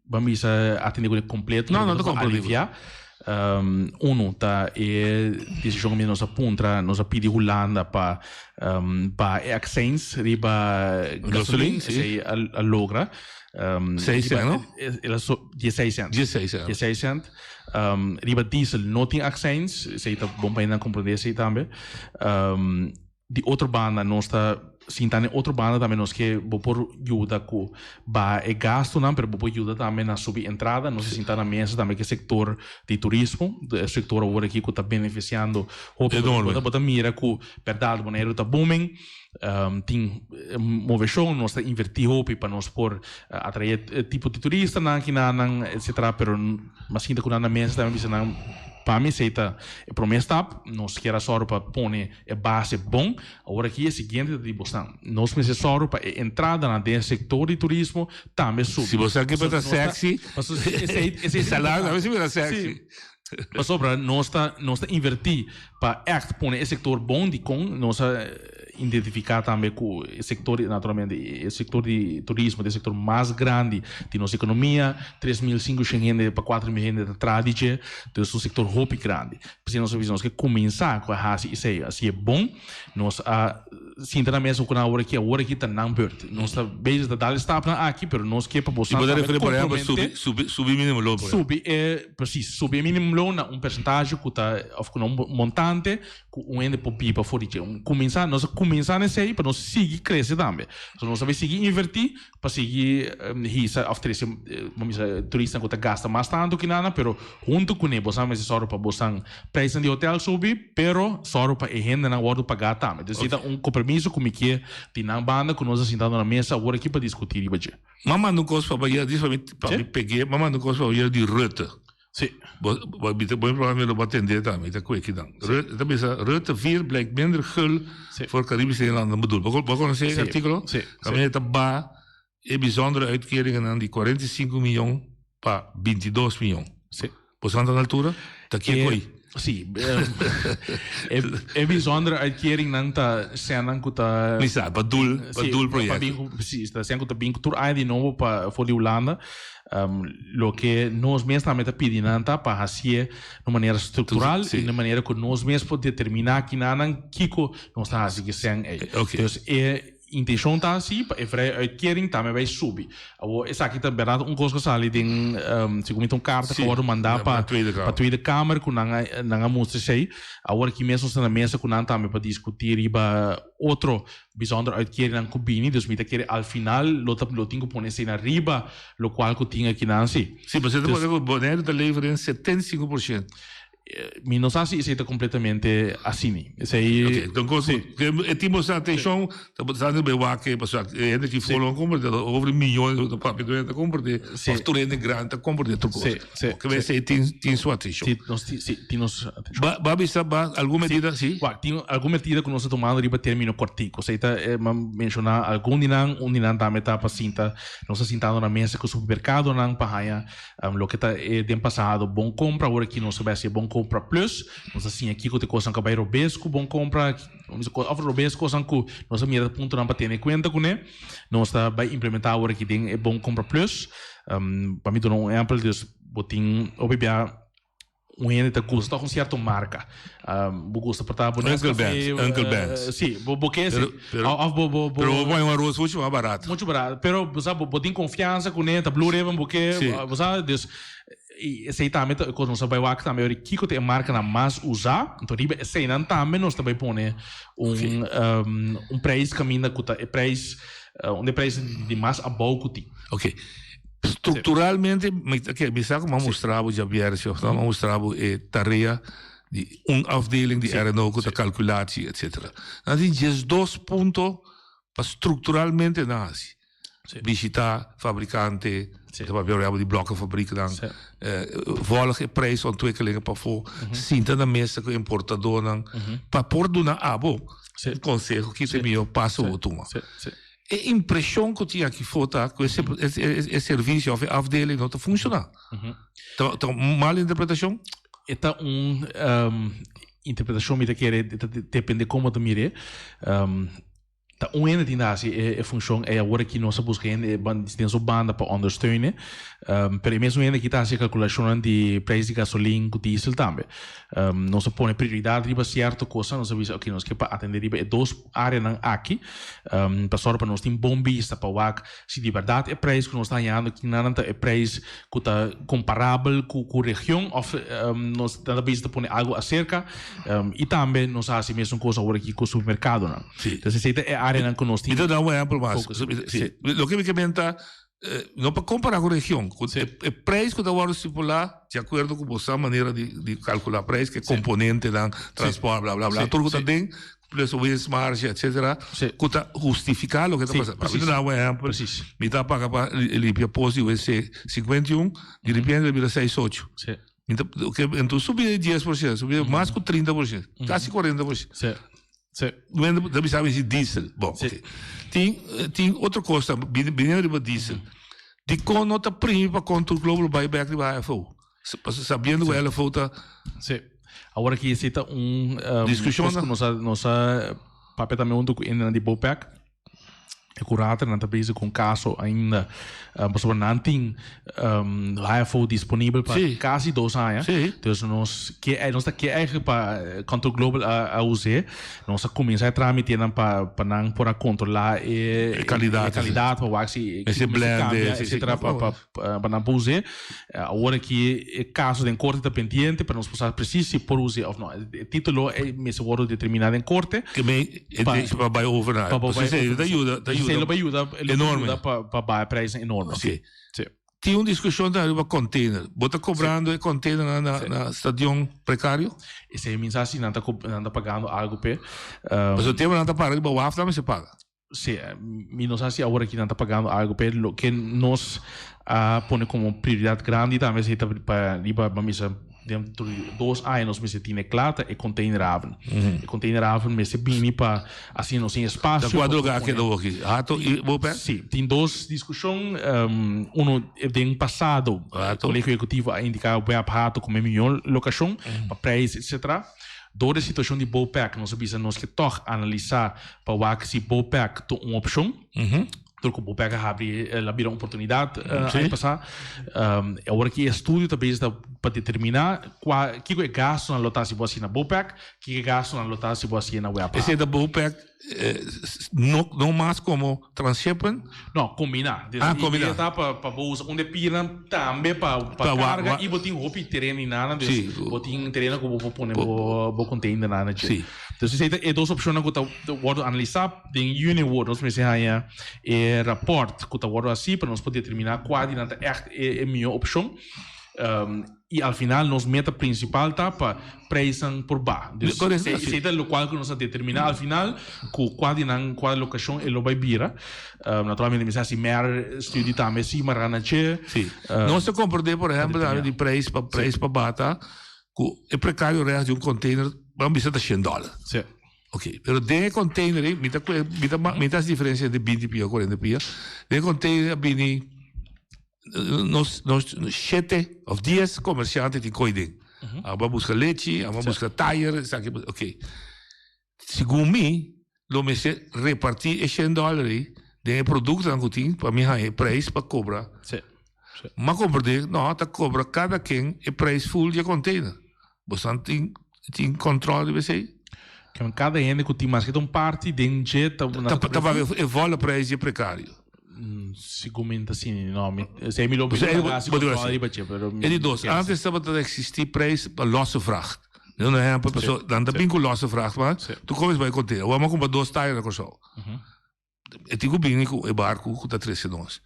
vamos atender completo, não estou aliviar. Tá decisão que nós aponta, nós pedimos Holanda para accents riba gasolina, se a logra 6 cents, ela só 16 cents. Riba diesel não tem accents, se está bom para ainda compreender se também. De outra banda nós está sintane outra banda também nós que vou por ajuda com é gasto não, pero vou ajuda também na subir entrada nós sinta na mesa também que setor de turismo, o setor agora aqui que está beneficiando o bota mira com verdade maneiro está booming. Tem moveção nós está invertir hope para nós por atrair tipo de turista na aqui na etc. pero mas sinta com na mesa também bisa não para mim seita é promessa nós quer só para pôr é base bom agora aqui é seguinte de bostan nós precisamos só para entrada na desse setor de turismo também sub se você quer para sexy esse salário também se vira sexy mas sobre nós está invertir para pôr esse setor bom de com nós identificar também com o setor naturalmente o setor de turismo o setor mais grande de nossa economia 3.500 para 4.000 de tradição então é um setor hope grande porque nós precisamos que começar com a assim é bom nós sinceramente com a hora que está não perto nós está bem de dar stop aqui pero nós que para você poder referir por exemplo subir mínimo loan subir mínimo loan percentagem que está com montante com ende por pipa fora começar nesse aí para nós seguir crescer também então nós vamos seguir investir para seguir hisa oferecer turista que está gasta mais tanto que nada pero junto com ele você mas só para você preço de hotel subir pero só para a gente não pode pagar também então é compromisso com que tem na banda que nós sentado na mesa agora aqui para discutir e bater mamãe não gosta para pegar mamãe não gosta para de ruta sim bom problema para atender também tá coisa que dá ruta 4 blijkt minder gul voor Caribische eilanden bedoel we kunnen zeggen artikel gemeente Ba é bijzondere uitkeringen aan die 45 miljoen para 22 miljoen você anda na altura tá aqui coi sim é bijzondere uitkering não tá sendo que tá misa bedoel project sim está sendo que tá bem cultura aí de novo para for de Holanda lo que nós mesmos também está pedindo para fazer de maneira estrutural e de maneira que nós mesmos podemos determinar que Kiko não está assim que sem então intenção está assim para uitkering também vai subir essa aqui está verdade coisa que sai de segundo carta que vou mandar para a Tweede Kamer que não mostra sei agora que mesmo na mesa que não também para discutir e para outro bijzonder uitkering que bini dus mita querer al final lo tenho que pôr na riba lo qual que tinha aqui não sim você pode o boneco da levra em 75%. não sei se está completamente assim. Então, temos atenção, estamos a ver que ainda que falam compra over milhões de papel de compra de fatura de grande compra de truco. Que vai ser tem sua atenção. Tem nossa atenção. Babi sabe alguma medida sim? Tem alguma medida que nós estamos tomando riba termino cortico. Você está mencionar algum dinan também está para cinta, nós sentado na mesa com o supermercado não para lo que está de passado bom compra agora que nós vai ser bom compra plus nós assim aqui que te coisa que vai robesco bom compra nós ofre robesco coisa que nós mira ponto não para ter em conta com né nós está vai implementar agora que tem bom compra plus para mim não é amplo dus botin obibia ene te custa com certa marca custa para estar Uncle Ben's sim porque assim pero bom arroz muito mais barato pero você botin confiança com ele tá Blue Ribbon porque você dus e aceitamente quando nós vai aqui também o que tem marca na mais usar então riba sei não também nós também põe preço caminha com o preço onde preço de mais a pouco tem structuralmente me sabe como mostrava já vierge of como mostrava tarefa de afdeling de RNO com a calculatie etc. Dan tem 2 pontos para structuralmente nasce visitar fabrikanten, we hebben die blokkenfabrieken dan, volgen prijsontwikkelingen voor, zien de meeste importadoren, para por doen naar abo, consejo que se me passa o tuma. A impressão que eu tinha aqui fora, que esse serviço, a afdeling, não está funcionando. Então, mal interpretação? Esta interpretação me depende como tu mire. Ta ene die nazi e função é agora que nós buscamos tem sua banda para ondersteunen. Per mesmo ene que tá se calculação de preço de gasolina e diesel também. Nós põe prioridade riba certo coisa, nós avisa ok nós que para atender riba dois áreas nan aqui. Para sorte para nós tem bombista para o se de verdade é preço que nós está ganhando que não é preço que tá comparável com região ou nós tá vista põe algo acerca e também nós faz mesmo coisa agora aqui com o supermercado, não. Então se é área que nós temos. Então dá um exemplo mais. O que me comenta, não para comparar com a região, o preço que está estipular, de acordo com a maneira de calcular preço, que é componente da transporte, blá blá blá, tudo que tem, plus o margem, etc. Que está justificar o que está passando. Para dar um exemplo, me está pagando para limpar posto o EC 51, de repente ele vira 6,8. Então subir 10%, subir mais que 30%, quase 40%. Deve saber se diesel. Bom, okay. Tem outra coisa, bem de diesel. De como nota prima para contra o global buyback de IFO. Sabendo que ela falta. Sim. Agora que existe discussão nossa papel também onde ainda de buyback. É curado na tabela com caso ainda por não tem IFO disponível para quase 2 anos. Então nós que é para contra o global a usar, nós começar a tramitar para não para controlar a qualidade para o se blend etc para não usar. Agora que é caso de corte dependente para nós passar preciso por usar ou não. O título é mesmo determinado em corte. Que bem para buy overnight. Você ajuda ele vai ajudar para preço enorme. Okay. Tinha uma discussão da container. Bota cobrando o container na estação precário? Esse é mensagem não está pagando algo pe. Mas o tempo não está pagando, o after também se paga. Sim, não sei se agora que não está pagando algo pe, lo que nós põe como prioridade grande também se para missa dentro de 2 anos me se tinha claro e container haven. E container haven me se bem para assim não sem espaço. Da qual lugar que do aqui? Rato e Bopé? Sim, tem 2 discussões. Tem passado, o colégio executivo a indicar o Rato como melhor locação para preço, etc. Door situação de Bopé, nós sabemos nós que toch analisar para o se Bopé é uma opção. Porque o Bopé abre uma oportunidade a passar. Agora que estudo também está para determinar o que é gasto na lotação se você na Bopé, o que é gasto na lotação se você na Web. Esse da Bopé não mais como transshipment? Não, combinar. Combinar. Está para usar onde pira também para carga e botar roupa e terreno e nada. Botar terreno que vou pôr no container nada. Sim. Então, é 2 opções que eu vou analisar. Tem Uniword, nós precisamos de rapport que eu vou assim para nós poder determinar qual é a minha opção. E ao final, nossa meta principal está para preço por baixo. Esse é o qual que nós determinar ao final qual locação ele vai vir. Naturalmente, se mer estudo também se marana che. Nós se compreende, por exemplo, de preço para bata, que é precário reais de container, vamos ver $100. Sim. Ok, pero de container, mitad diferença de 20 pia a 40 pia, de container bini nos 7 ou 10 comerciantes de coidem. Aba busca leite, aba busca tire, ok. Segundo mim, lo me se repartir $100 de produto que tem para mim é preço para cobrar. Mas compreender, não, tá cobra cada quem é preço full de container. Você tem controle de você? Cada ene que tem mais que parte dentro é vola preço de precário. Sicuramente assim, não, se é melhor é de 2. Antes estava a existir preço para losse vracht. Não é para pessoa, dan da bingo losse vracht, mas tu comes vai conter. O amo compra 2 tires com só. E tem que vir com o barco com tá 13 nós.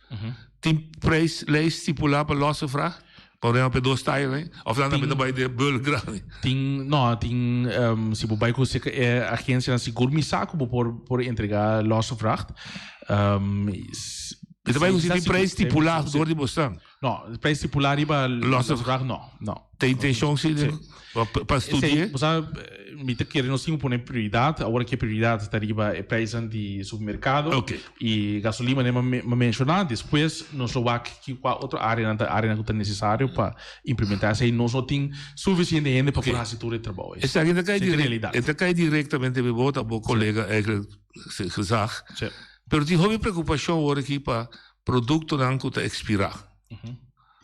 Tem preço lei estipular para losse vracht. Podemos para 2 tires, né? Ou não também vai de bul grande. Tem se o bairro a agência na seguro me saco por entregar losse vracht. Mas também você tem preço estipulado door die bostang. Não, preço estipulado riba não. Tem intenção para estudar? Você me te quer não pôr prioridade, agora que a prioridade está riba é preço de supermercado e gasolina nem me mencionar, depois nós vamos que outra área que é necessário para implementar isso e nós não tem suficiente gente para fazer tudo o trabalho. Essa ainda cai diretamente para o colega gezag. Pero die hobby preocupação agora aqui para produto não que está expirar.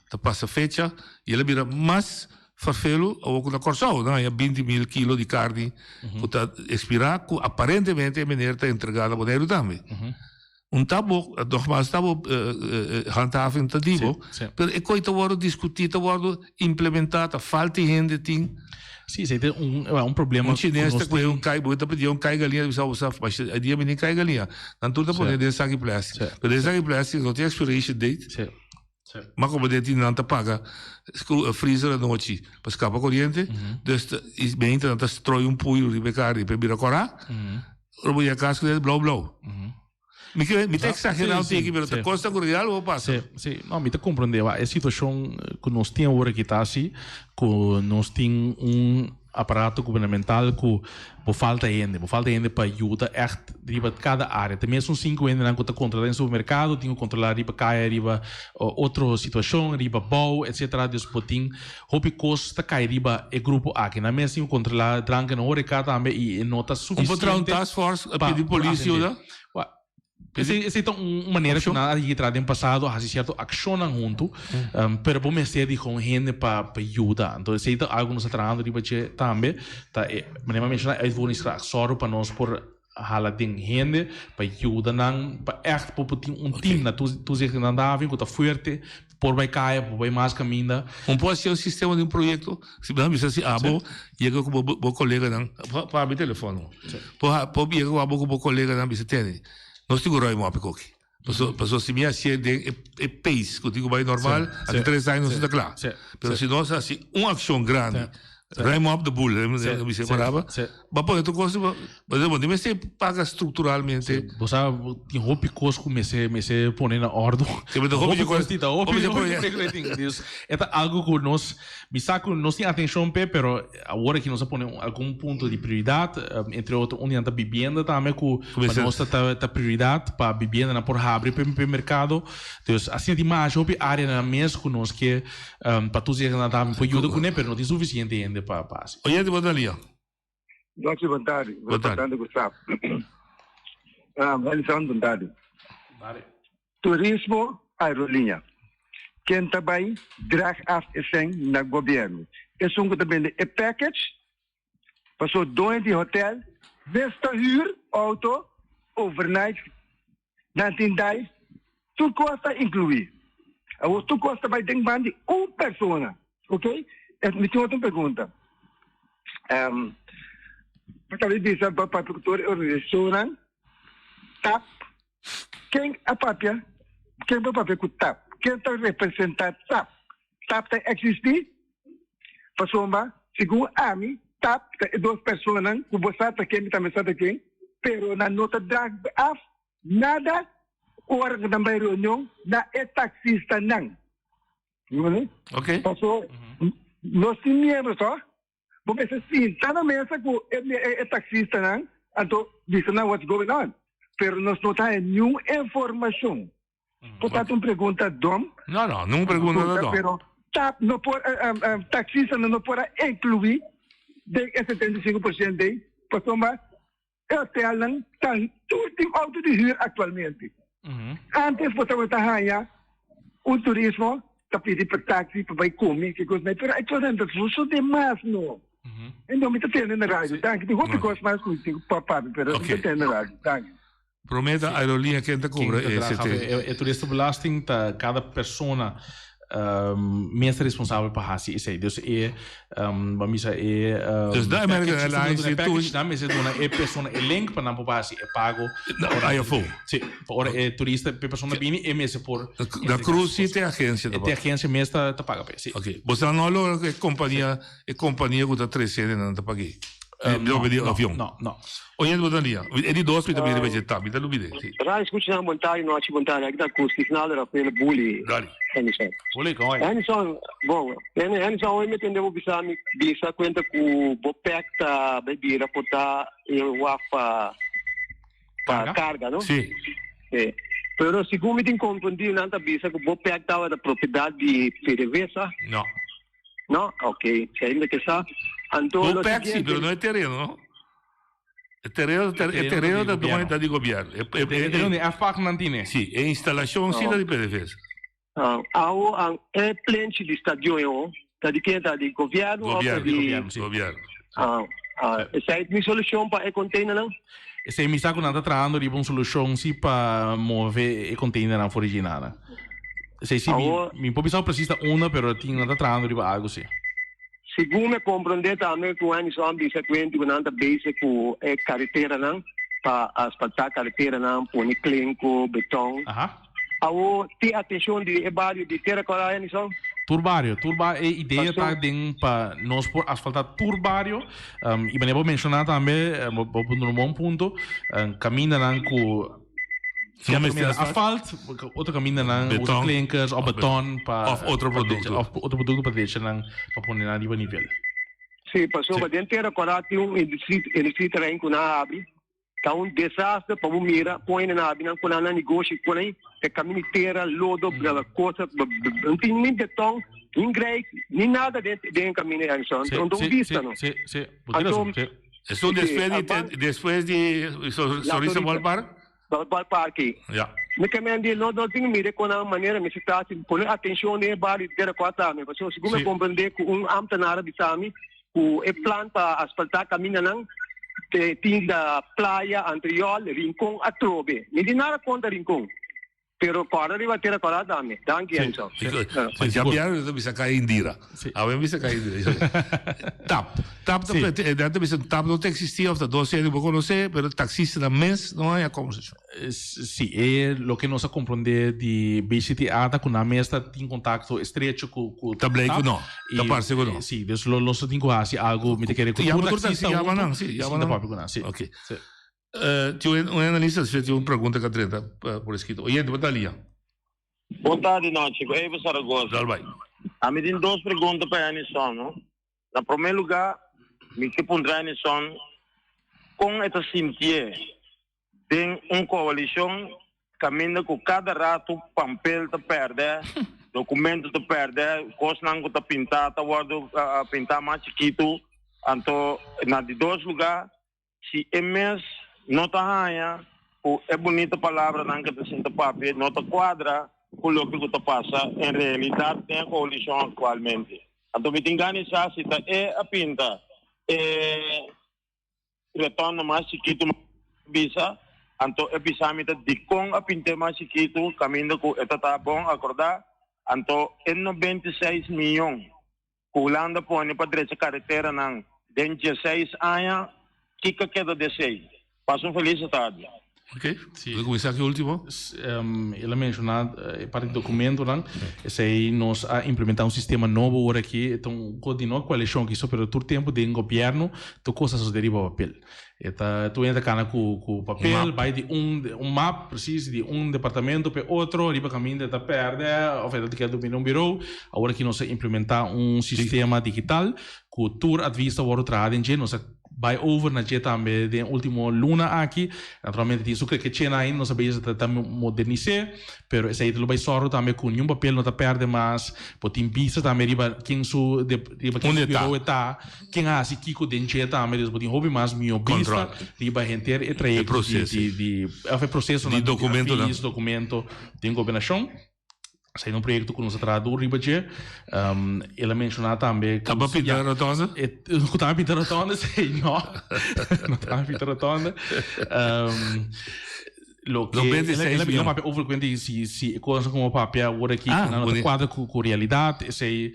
Tá passa fecha e ele vira mais farfelo ou com a corção, não é 20.000 kg de carne que está expirar, que aparentemente a maneira está entregada para o também. Tabo, nogmaals, tabo handhaving te digo, pero é coisa agora discutir, agora implementar, falta gente tem. Sim, isso é problema. Chinês está com cai, muito pediu cai galinha, mas a dia menino cai galinha. Não tudo pode de saque plástico. Pero de saque plástico não tem expiration date. Mas como de não te paga, freezer à noite, para escapar corrente, dus bem então destrói puio de becari para vir a corar. Robo a casca de blau. Me está exagerando aqui, mas te consta com real ou passa? Sim, não, me está compreendendo. A situação que nós temos agora que está assim, que nós temos aparato governamental que falta gente para ajudar echt riba cada área. Também são 5 ainda não que controlar no supermercado, tem que controlar riba caia, riba outra situação, riba bau, etc. Depois tem hobby costa cai riba e grupo aqui. Na mesa tem que controlar tranca na hora cada também e nota suficiente. Um task force a pedir polícia, essa é uma maneira que nada aqui atrás no passado há certo ação junto, pero bom mestre de com gente para ajudar. Então se algo nos atrás de bater também, tá, mas mencionar é vou extrair soro para nós por hala ding gente para ajudar não para echt para ter time na tu se que não dá vem que tá forte por vai cair, por vai mais caminho. Pode ser o sistema de projeto, se não me assim, bom, e com o colega não, para abrir telefone. Por ir com o colega não me tem. Nós temos o mapa aqui. Passou se me achei de pace, que eu digo vai normal, há 3 anos não está claro. Mas se nós assim uma ação grande, Raimo up the bull, me separava. Mas pode tu coisa, mas eu não sei paga estruturalmente. Você tem roupa coisa comecei poner na ordem. Sempre roupa de coisa, é algo que nós me saco nós tem atenção pero agora que nós põe algum ponto de prioridade, entre outros onde anda vivenda também que nós tá prioridade para vivenda na por abrir para mercado. Então assim de mais roupa área na mesa que nós que para tu dizer que nada para ajuda com pero não tem suficiente para passe. Oi, de Bodalia. Boa tarde, Gustavo. Boa tarde. Turismo, aerolinha. Quem também drag af essem na governo. É um que também é package, passou dois de hotel, besta huur, auto, overnight, na tindai, tudo custa incluir. Tudo custa vai ter de uma pessoa, ok? Me tinha outra pergunta. Para dizer para o produtor organização, TAP, quem é papel? Quem é o papel com TAP? Quem está representando TAP? TAP está existir? Passou-me, segundo a mim, TAP é 2 pessoas, que você está aqui, também está aqui, pero na nota drag af, nada, hora que também reunião, na é taxista não. Ok. Passou, nós temos membros, só? Porque se sim, está na mesa que é taxista, não? Então, disse não, what's going on? Pero nós não temos nenhuma informação. Portanto, pergunta Dom. Não pergunta Dom. Pero não pode, taxista não pode incluir de 75% de pessoas, hotel não tem tudo auto de huur atualmente. Antes, você estava turismo, tapi di taxi para comer, que coisa, pero ito rin, so demais, no. Então, me está na rádio, danke. Di hoop ik was mais contigo, papá, pero me está na rádio, danke. Prometa a aerolínea que te cobra é turista belasting, cada pessoa mestre responsável para fazer isso aí. Dus vamos dizer da American Airlines é package na mesa dona é pessoa é link para não pagar é pago aí foi sim por é turista pessoa bem é mesa por da cruise tem agência tem agência mesmo tá paga sim ok você não olha que companhia que tá 300 não tá paguei Dove di avião? No. Oyendo botaria. E di dos pita bire vegetal, pita lubide. Sì. Rai escuchando montare no ci montare anche da costignale da quella bully. Dali. Bully come? Anderson, bom, Anderson oi metendo bisami bisa conta ku bopecta bebira pota e wafa pa carga, no? Sì. Pero segundo mi confundi nanta bisa ku bopecta da propriedade di PDVSA? No. No? Ok, c'è invece sa Antônio Pexi, pero não é terreno, não? É terreno da comunidade de governo. É terreno de AFAC mantine. Sim, é instalação sim da PDVSA. É plente de estadio, tá de quem tá de governo? Governo. Essa é a solução para o container, não? Essa é a missa que nós estamos trabalhando de uma solução para mover o container original. Sei se mi pode pensar precisa uma, pero tinha nós estamos trabalhando de algo assim. Segundo me compreender também que o ano só me sequente que nós base com a carretera não para asfaltar carretera não por clinco beton. Ao ter atenção de bairro de terra coral não. Turbario é ideia tá dentro para nós por asfaltar turbario. E bem vou mencionar também no bom ponto caminha não com asfalt, outro caminho não usa clinkers ou beton para outro produto para deixar não para pôr na nível nível. Sim, passou para dentro era corativo e distrito aí com a abre, tá desastre para o mira põe na abre não com a negócio com aí é caminho terra lodo para coisa não tem nem beton nem grey nem nada dentro caminho aí só então vista não. Sim. Isso depois de sorriso Walpar Parque. Me comandi não tem mire com a maneira me está por atenção ne bar ter quatro me passou segundo compreender que amtanar bisami o plan para asfaltar caminho não tem da praia Antriol Rincon a Trobe me dinara conta Rincon pero para riba ter quatro dame danke então mas já piano bisa cair Indira a bisa cair Indira tap deve ser tap não existia hasta 12 anos vou conhecer pero taxista da mês não é como se sim é o que nós compreender de BCT ata com a mesa tem contato estreito com também não da parte não sim des nós tem quase algo me querer com o taxista já não sim ok tinha um analista fez uma pergunta Catrina por escrito oyente boa tarde boa tarde não Chico Evo Saragossa a mim tem duas perguntas para a Anison não na primeiro lugar me que pondrá Anison com esta sentir tem uma coalição caminha com cada rato papel te perde documento te perde coisa não te pintar te guardo pintar mais chiquito então na de dois lugares se é mês não está é bonita palavra não que te sinta papel não te quadra com o que te passa em realidade tem a coalição atualmente então me engano se é a pinta retorno mais chiquito bisa então é bisa me de com a pinta mais chiquito caminho com tá bom acordar então é 96 milhões Holanda põe para direita carretera não tem 16 anos que queda de 6 Passo feliz tarde. Ok, vou começar aqui o último. Ele mencionou parte do documento, não? Esse aí nós a implementar um sistema novo agora aqui, então continua com a eleição que só pelo todo tempo de governo, tu coisas deriva papel. Eta tu entra cana com papel, vai de mapa preciso de departamento para outro, riba caminho da perde, oferta que do um bureau, agora que nós implementar um sistema digital, com tour advista agora trabalhando, nós vai over na dia também de último luna aqui naturalmente tem sucre que tinha aí não sabia se está modernizar pero esse aí ele vai só também com nenhum papel não está perde mais potem pisa também riba quem su riba quem bureau está quem assim kiko dente também eles podem hobby mais meu vista riba gente é trair de processo de documento tem governação sai um projeto com nossa tradução ribaje ela mencionou também estava pintando rotonda estava pintando rotonda sei não estava pintando rotonda lo que ele papel overquente se coisa como papel agora aqui na quadra com realidade sei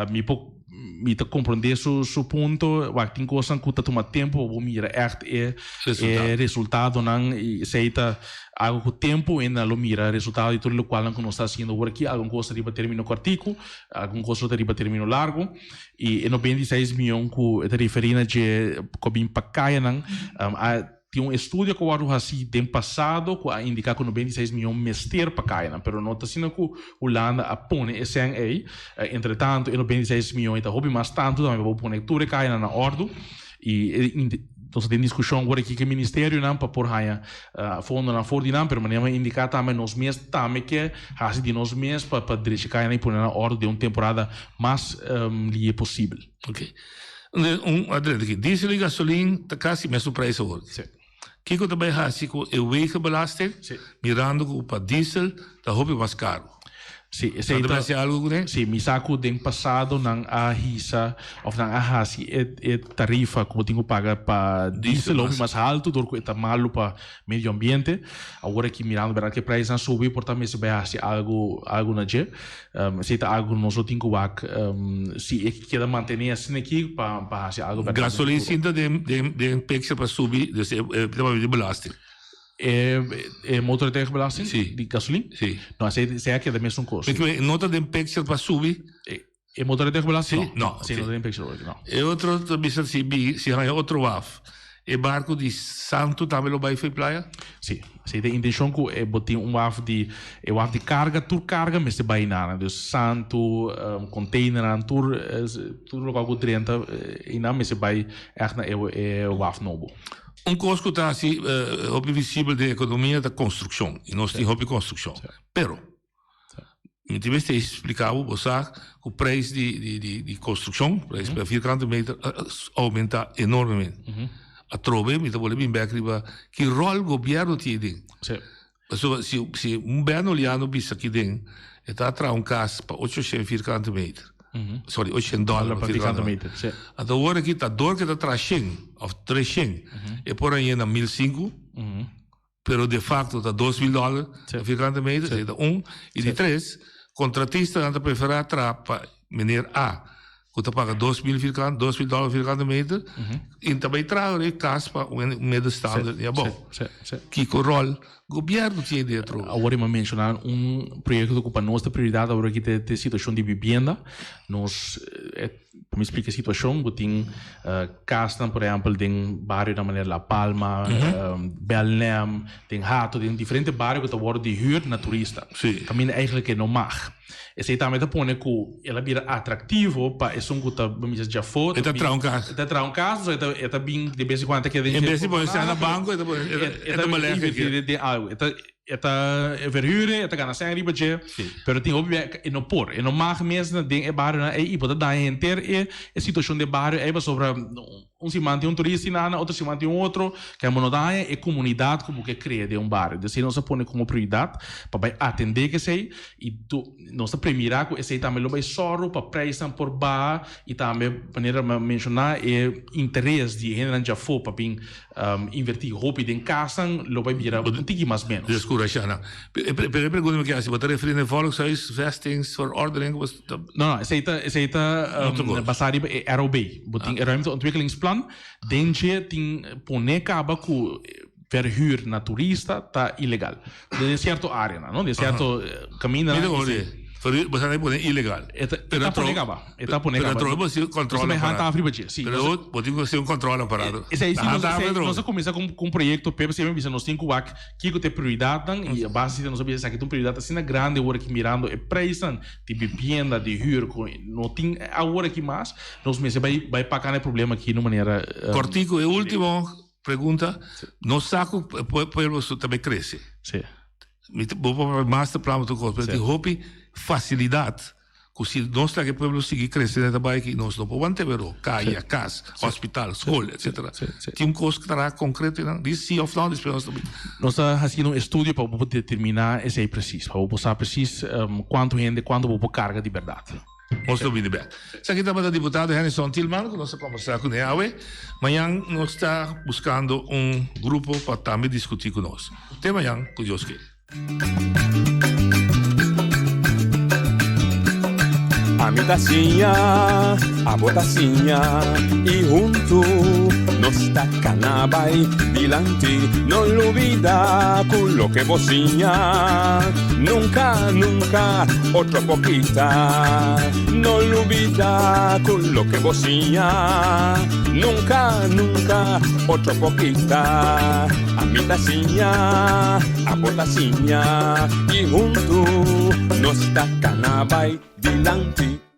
me te compreender su ponto wat tem coisa que tá tomar tempo vou mira echt resultado não sei tá algo com tempo ainda lo mira resultado e tudo o qual não está sendo agora aqui alguma coisa riba termino curtico alguma coisa riba termino largo e 96 milhões que te referina de cobim pacaia não tinha estudo que o assim tem passado que indica que 96 milhões mester para cair, pero não está sendo que o Holanda apone esse aí, entretanto 96 milhões está hobby mais tanto também vou pôr tudo cair na ordem e então tem discussão agora aqui que o ministério não para pôr raia fundo na fora não, pero maneira indicar também nos meses também que assim de nos meses para dirigir cair na pôr na ordem de uma temporada mais livre possível. Ok. Adriano, diesel e gasolina está quase mesmo preço hoje. Kiko também assim com o wegenbelasting, mirando que para diesel está hobby mais caro. Sim, esse é algo né? Sim, me saco do passado não a hisa ou não a hasi tarifa como tenho paga para diesel ou mais alto do que está malo para meio ambiente. Agora que mirando verdade que preço subir por também se vai assim algo na je. Se está algo nós não tenho back se é que quer manter assim aqui para assim algo. Gasolina ainda de pixel para subir de belasting. Motor tegen belasting? Sim. Die gasolina? Sim. Não, sei que é da mesma coisa. Porque nota de pixel para subir? Motor tegen belasting? Sim. Não. Sim, nota de pixel não. E outro também se há outro WAF. E barco de Santo também vai para praia? Sim. Se tem intenção que botar WAF de carga, tur carga, mas se vai na, dus Santo, container, tur local com 30 e não, mas se vai na WAF novo. Coisa que está assim, visível da economia da construção, e nós temos construção. Pero, me tiveste explicado, você que o preço de construção, o preço para 4 metros, aumenta enormemente. A trove, me vou bem back riba, que rol o governo tem. Se governo olhando bisa aqui dentro, está atrás casa para 840 metros. Sorry, $800 per vierkante meter. En dan hoor ik het dat door dat trashing of trashing. E por aí na 1.500. Pero de facto dat $2.000 per vierkante meter. Sei dat e de 3, contratista dan preferar trapa meneer A. Que te paga $2.000 vierkante meter. E também traga casa para middenstander. Ja, bom. Kiko rol. Governo tinha dentro. Agora eu mencionar projeto que para nós é prioridade agora que tem situação de vivenda. Nós para me explicar a situação, que tem casa, por exemplo, tem bairro da maneira La Palma, Belém, tem Hato, tem diferentes bairros que estão de huur na turista. Também eigenlijk não mag. Esse também põe que ela vira atrativo para esse que está bem já foto. Está trau casa. Está trau casa, está bem de vez em quando que é em vez de pôr na banco, está malhado. Eta verhuren, eta gaan zijn riba pero tem obviamente e não por, e não mag mesmo de barrio na e pode dar enter e situação de barrio é sobre se mantém turista na outro se mantém outro que a monodaia e comunidade como que cria de bairro de não se põe como prioridade para atender que sei e tu não se premirar com esse também lo vai soro para preço por bar e também maneira mencionar e interesse de gente já for para bem invertir roupa em casa lo vai virar um pouquinho mais menos. Descura, pergunta-me que você refere a volkshuis, vestings voor ordering was. Não, esse basado em ROB, boting ruimteontwikkelingsplan. Dentje tem pone caba com verhuur na turista tá ilegal. De certo área, não? De certo caminho. Você não pode ilegal. Eta pone caba. Pero você controla. Você hanta África, sim. Pero você tem um controle parado. Nós começa com projeto PPC, nós temos que ter prioridade e a base nós sabemos que tem prioridade assim na grande agora que mirando é preço de vivenda, de huur, não tem agora que mais nós mesmo vai pagar o problema aqui de maneira. Cortico, e último pergunta, nós saco povo também cresce. Sim. Vou master plan to cost, pero hopi facilidade. Se nós que o povo seguir crescendo também que nós não podemos ter caia, casa, hospital, escola, etc. Tem coisa que estará concreto, diz sim ou não, diz para nós também. Nós estamos fazendo estudo para determinar esse preciso, para saber preciso quanto gente, quanto carga de verdade. Most be back. Sa kita para deputado Henderson Tillman, que nós conversar com ele. Amanhã nós está buscando grupo para também discutir conosco. Até amanhã, com Deus queira. A mi tacinha, a botacinha, e junto nos tacanabay dilante, no olvida con lo que vocinha, nunca, nunca, otro poquita, no olvida con lo que vocinha, nunca, nunca, otro poquita, a mi tacinha, a botacinha, y junto nos tacanabay dilante.